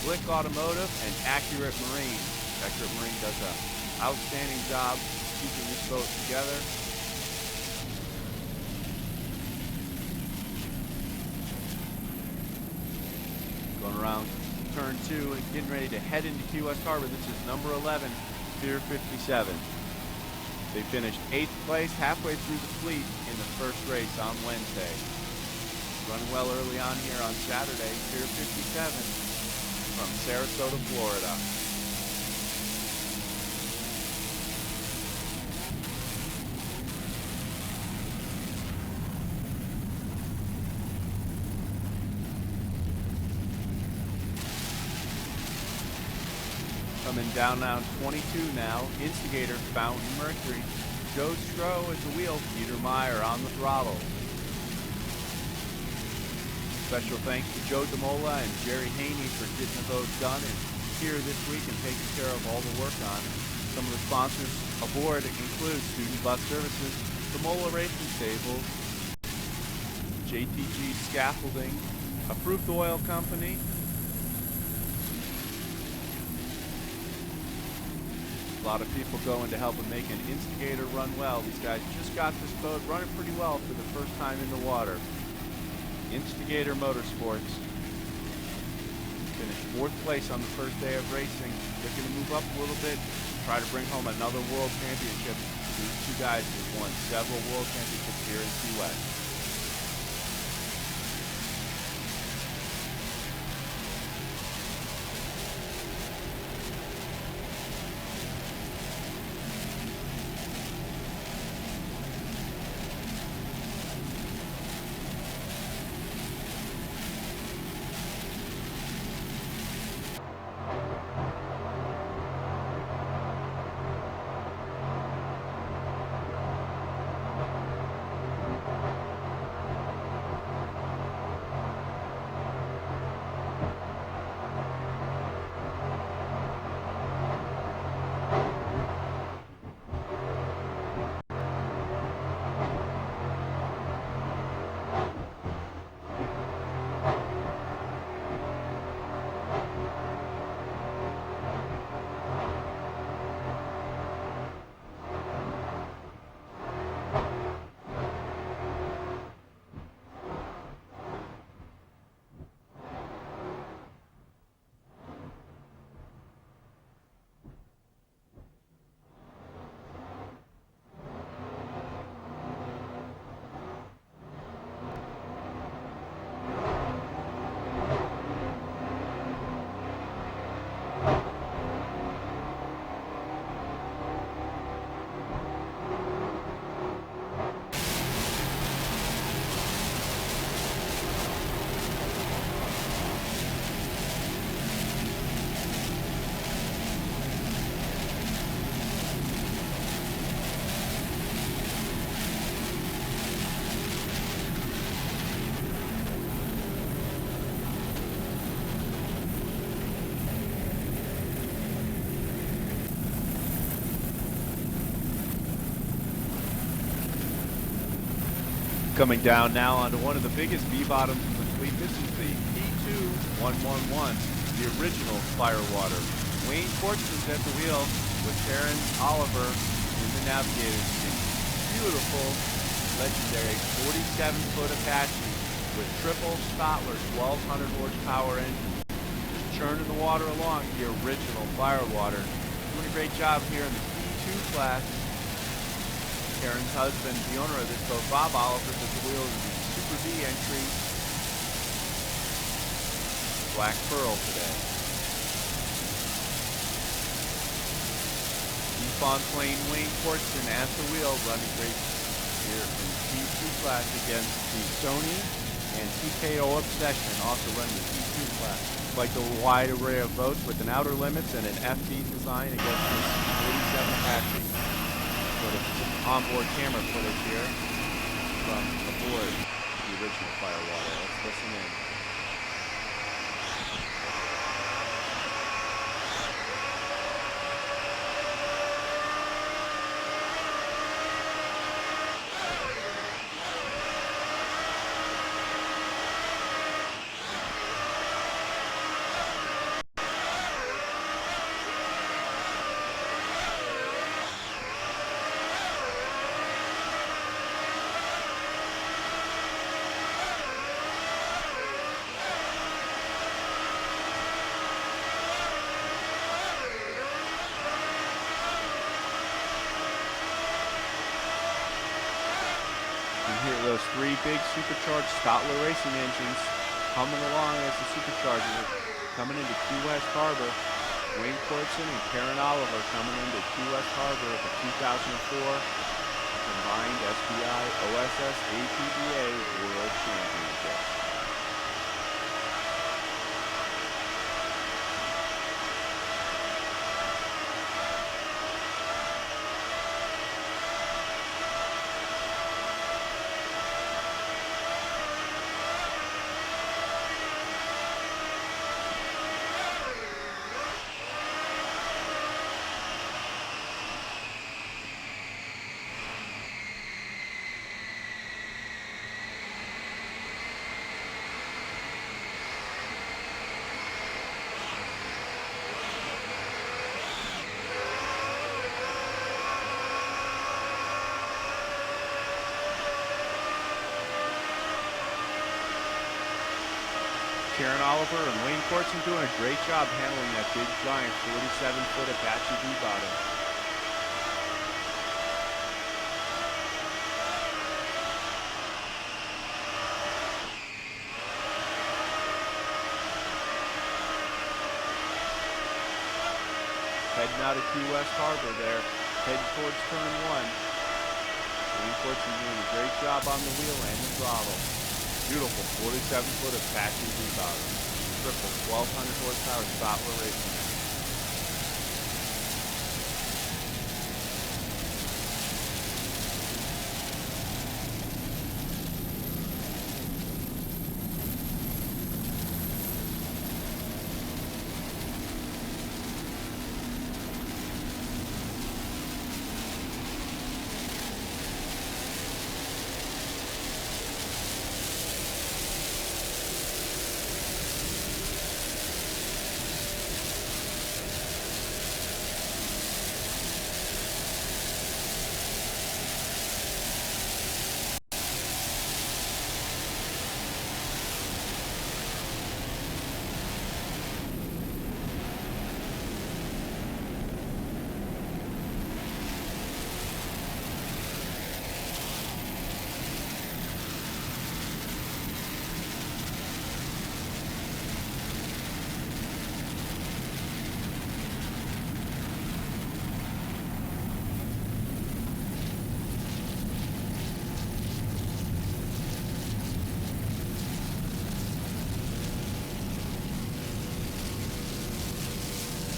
Glick Automotive, and Accurate Marine. Accurate Marine does an outstanding job keeping this boat together. Going around turn 2 and getting ready to head into Key West Harbor. This is number 11. Pier 57. They finished 8th place, halfway through the fleet in the first race on Wednesday. Running well early on here on Saturday, Pier 57 from Sarasota, Florida. Coming down now, 22 now, Instigator Fountain Mercury. Joe Stroh at the wheel, Peter Meyer on the throttle. Special thanks to Joe DeMola and Jerry Haney for getting the boat done and here this week and taking care of all the work on it. Some of the sponsors aboard include Student Bus Services, DeMola Racing Stables, JTG Scaffolding, Approved Oil Company, a lot of people going to help and make an Instigator run well. These guys just got this boat running pretty well for the first time in the water. Instigator Motorsports finished 4th place on the first day of racing. Looking to move up a little bit, try to bring home another world championship. These two guys have won several world championships here in Key West. Coming down now onto one of the biggest V-bottoms in the fleet. This is the P2-111, the original Firewater. Wayne Fortune's at the wheel with Karen Oliver in the navigator seat. Beautiful, legendary 47-foot Apache with triple Stotler 1200 horsepower engine. Just churning the water along, the original Firewater. Doing a great job here in the P2 class. Karen's husband, the owner of this boat, Bob Oliver, at the wheel of the Super V entry. Black Pearl today. Yvonne Plain, Wayne Fortune at the wheel, running great here in the P2 class against the Sony and TKO Obsession, also running the P2 class. Like the wide array of boats with an outer limits and an FD design against this 47 Apache. Sort of onboard camera footage here from aboard the original Firewater. Let's listen in. Here, those three big supercharged Stotler racing engines humming along as the superchargers coming into Key West Harbor. Wayne Fortune and Karen Oliver coming into Key West Harbor at the 2004 combined SBI OSS APBA World Championship. Karen Oliver and Wayne Fortune doing a great job handling that big giant 47-foot Apache V-bottom. Heading out of Key West Harbor there, heading towards turn one. Wayne Fortune doing a great job on the wheel and the throttle. Beautiful 47-foot Apache V-bottom. Triple 1200 horsepower Stotler racing engine.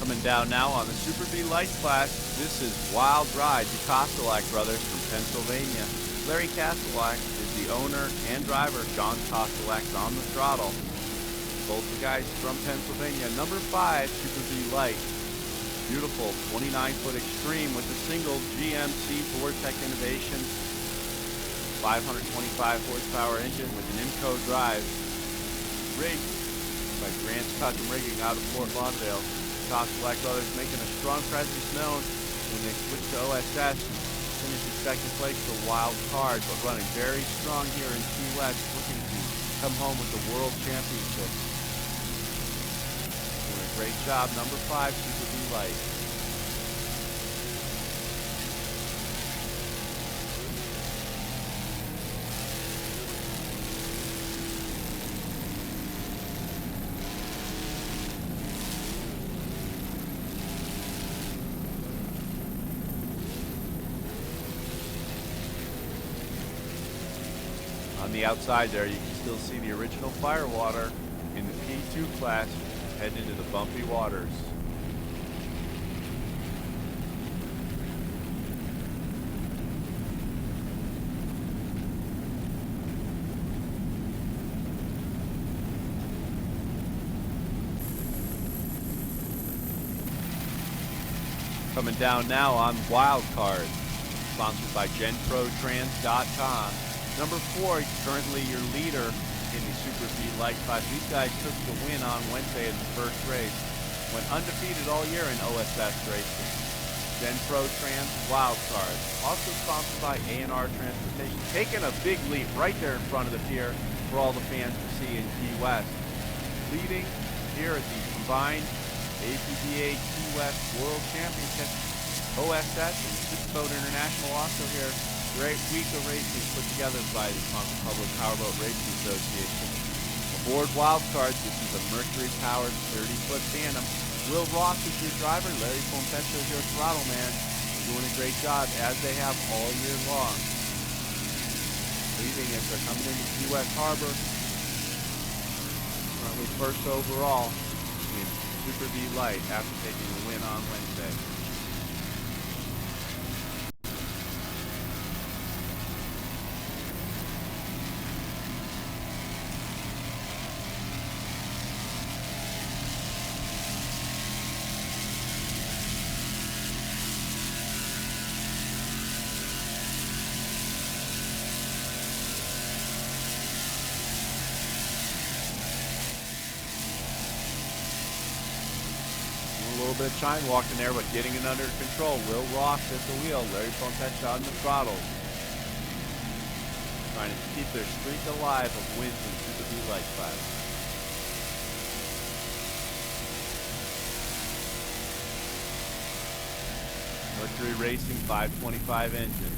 Coming down now on the Super V Light class, this is Wild Ride, the Kostelak brothers from Pennsylvania. Larry Kostelak is the owner and driver. John Kostelak's on the throttle. Both the guys from Pennsylvania. Number 5 Super V Light. Beautiful 29-foot Extreme with a single GMC Vortec Innovation 525 horsepower engine with an IMCO drive. Rigged by Grant's Custom Rigging out of Fort Lauderdale. Cox Black Brothers making a strong presence known when they switched to OSS. Finished in second place for wild card, but running very strong here in Key West, looking to come home with the World Championship. Doing a great job, number 5, Super B Light. On the outside there, you can still see the original Firewater in the P2 class heading into the bumpy waters. Coming down now on Wild Card, sponsored by GenProTrans.com. Number 4, currently your leader in the Super B Light class. These guys took the win on Wednesday in the first race. Went undefeated all year in OSS racing. GenPro Trans Wild Card. Also sponsored by A&R Transportation. Taking a big leap right there in front of the pier for all the fans to see in Key West. Leading here at the combined APBA Key West World Championship. OSS and Superboat International also here. Great week of racing put together by the Concord Public Powerboat Racing Association. Aboard Wildcards, this is a Mercury-powered 30-foot tandem. Will Ross is your driver. Larry Pompecho is your throttle man. Doing a great job, as they have all year long. Leading as they're coming into Key West Harbor. Currently first overall in Super B Light after taking the win on Wednesday. A little bit of shine walking there, but getting it under control. Will Ross at the wheel. Larry Pompecho on the throttle. Trying to keep their streak alive of wins in Super B Light class. Mercury Racing 525 engine.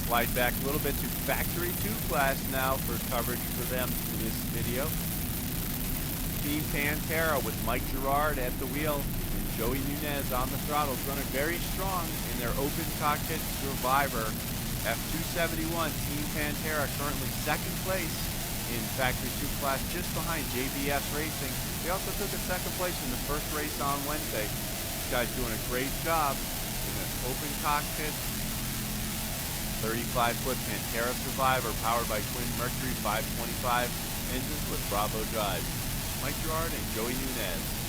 Slide back a little bit to Factory 2 class now for coverage for them for this video. Team Pantera with Mike Gerard at the wheel and Joey Nunez on the throttles, running very strong in their open cockpit Survivor F271. Team Pantera currently second place in Factory 2 class, just behind JBS Racing. They also took a second place in the first race on Wednesday. These guys doing a great job in an open cockpit 35-foot Pantera Survivor powered by twin Mercury 525 engines with Bravo drive. Mike Gerard and Joey Nunez.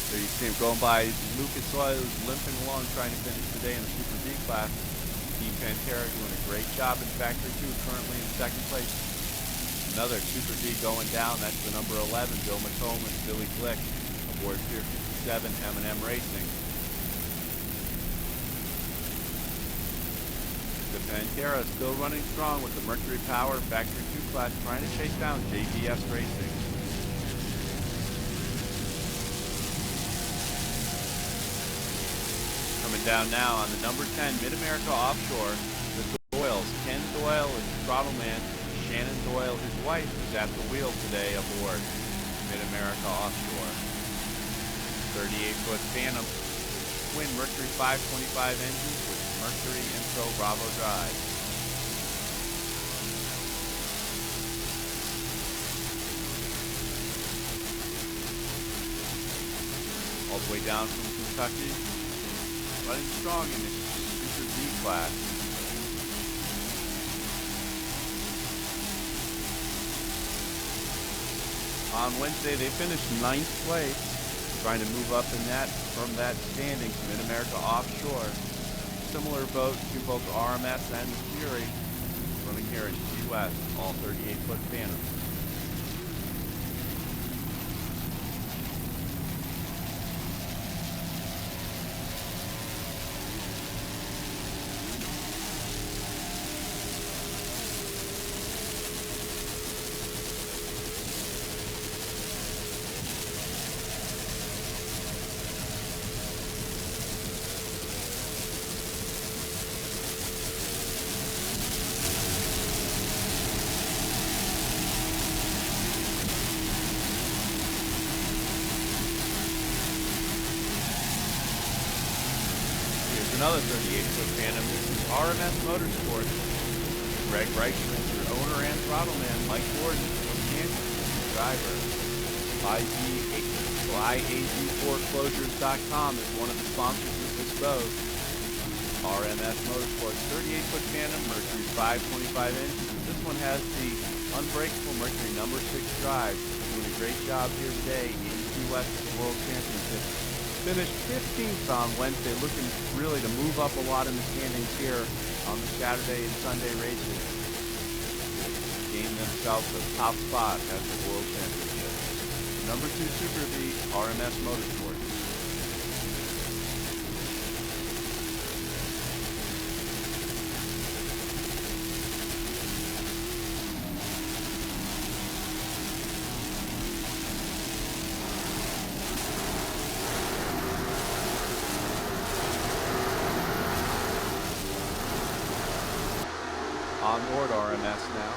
There you see him going by Lucas Oil, limping along, trying to finish the day in the Super B class. Team Pantera doing a great job in Factory 2, currently in second place. Another Super B going down, that's the number 11, Bill McComb and Billy Glick, aboard Pier 57 M&M Racing. The Pantera is still running strong with the Mercury Power Factory 2 class, trying to chase down JBS Racing. Coming down now on the number 10 Mid-America Offshore, the Doyles. Ken Doyle is the throttle man. Shannon Doyle, his wife, is at the wheel today aboard Mid-America Offshore. 38-foot Phantom twin Mercury 525 engines with Mercury Intro Bravo drive. All the way down from Kentucky, running strong in the Super V class. On Wednesday, they finished 9th place, trying to move up in that from that standing to Mid-America Offshore. Similar boat to both RMS and Fury, running here in Key West, all 38-foot Phantoms. Another 38-foot Phantom. This is RMS Motorsports. Greg Reichman, your owner and throttle man. Mike Gordon, your championship driver. IAZ4Closures.com is one of the sponsors of this boat. RMS Motorsports 38-foot Phantom, Mercury 525 engine. This one has the unbreakable Mercury number 6 drive. Doing a great job here today in Key West at the World Championship. Finished 15th on Wednesday, looking really to move up a lot in the standings here on the Saturday and Sunday races. Gained themselves a top spot at the World Championship. Number 2 Super V, RMS Motorsports. On board RMS now.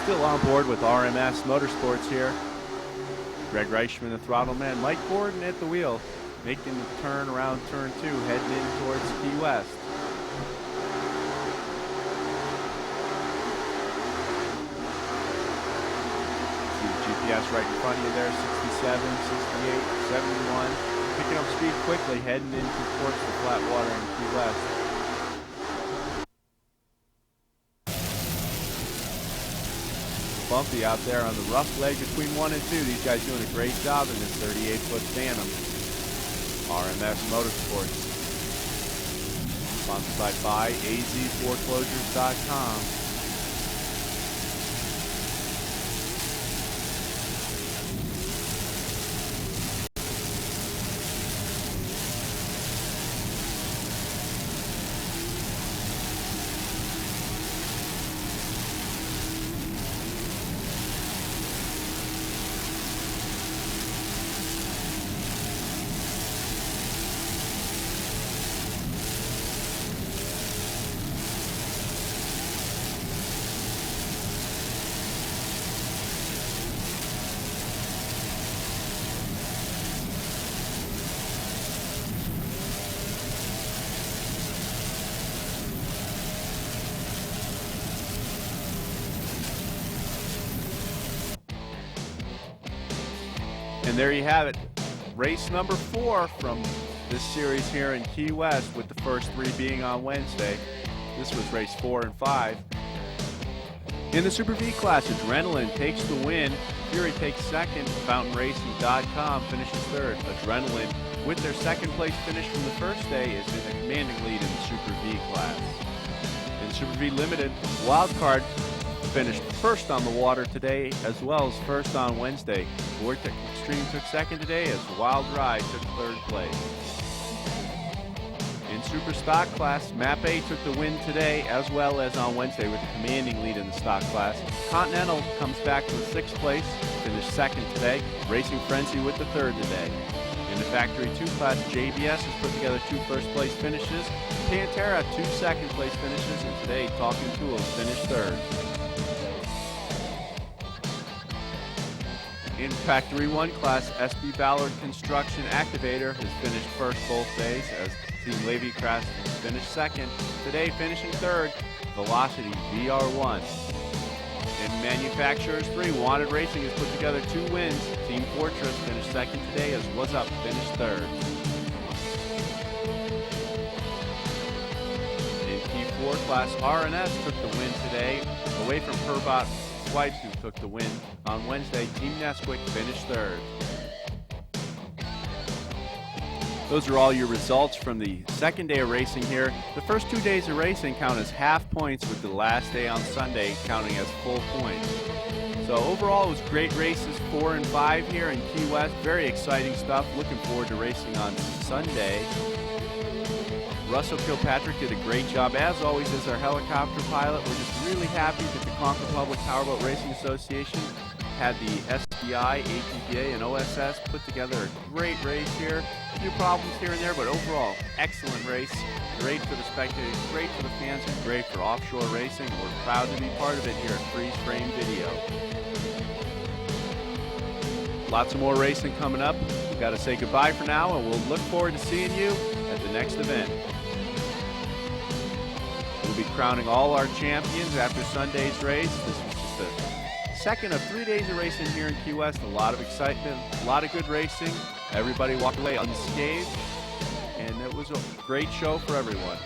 Still on board with RMS Motorsports here. Greg Reichman, the throttle man. Mike Gordon at the wheel, making the turn around turn 2, heading in towards Key West. See the GPS right in front of you there, 67, 68, 71. Picking up speed quickly, heading into towards the flat water in Key West. Bumpy out there on the rough leg between 1 and 2. These guys doing a great job in this 38-foot Phantom. RMS Motorsports. Sponsored by AZ4Closures.com. And there you have it. Race number 4 from this series here in Key West, with the first 3 being on Wednesday. This was race 4 and 5. In the Super V class, Adrenaline takes the win. Fury takes second. FountainRacing.com finishes third. Adrenaline, with their second place finish from the first day, is in a commanding lead in the Super V class. In Super V Limited, wild card finished first on the water today, as well as first on Wednesday. Vortex Extreme took second today, as Wild Ride took third place. In Super Stock class, Map A took the win today, as well as on Wednesday, with a commanding lead in the stock class. Continental comes back to the 6th place, finished second today. Racing Frenzy with the 3rd today. In the Factory 2 class, JBS has put together 2 first-place finishes. Pantera, 2 second-place finishes, and today, Talking Tools finished 3rd. In Factory 1 class, SB Ballard Construction Activator has finished first both days, as Team Levy Crest finished second. Today, finishing 3rd, Velocity VR1. In Manufacturers 3, Wanted Racing has put together 2 wins. Team Fortress finished second today, as Was Up finished 3rd. In P4 class, RNS took the win today, away from Herbot Swipes, who took the win on Wednesday. Team Nesquik finished 3rd. Those are all your results from the second day of racing here. The first 2 days of racing count as half points, with the last day on Sunday counting as full points. So overall, it was great races, 4 and 5 here in Key West. Very exciting stuff. Looking forward to racing on Sunday. Russell Kilpatrick did a great job, as always, as our helicopter pilot. We're just really happy that the Concord Public Powerboat Racing Association had the SBI, APBA, and OSS put together a great race here. A few problems here and there, but overall, excellent race. Great for the spectators, great for the fans, and great for offshore racing. We're proud to be part of it here at Freeze Frame Video. Lots of more racing coming up. We've got to say goodbye for now, and we'll look forward to seeing you at the next event. We'll be crowning all our champions after Sunday's race. This was just the second of 3 days of racing here in Key West. A lot of excitement, a lot of good racing. Everybody walked away unscathed, and it was a great show for everyone.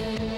Thank you.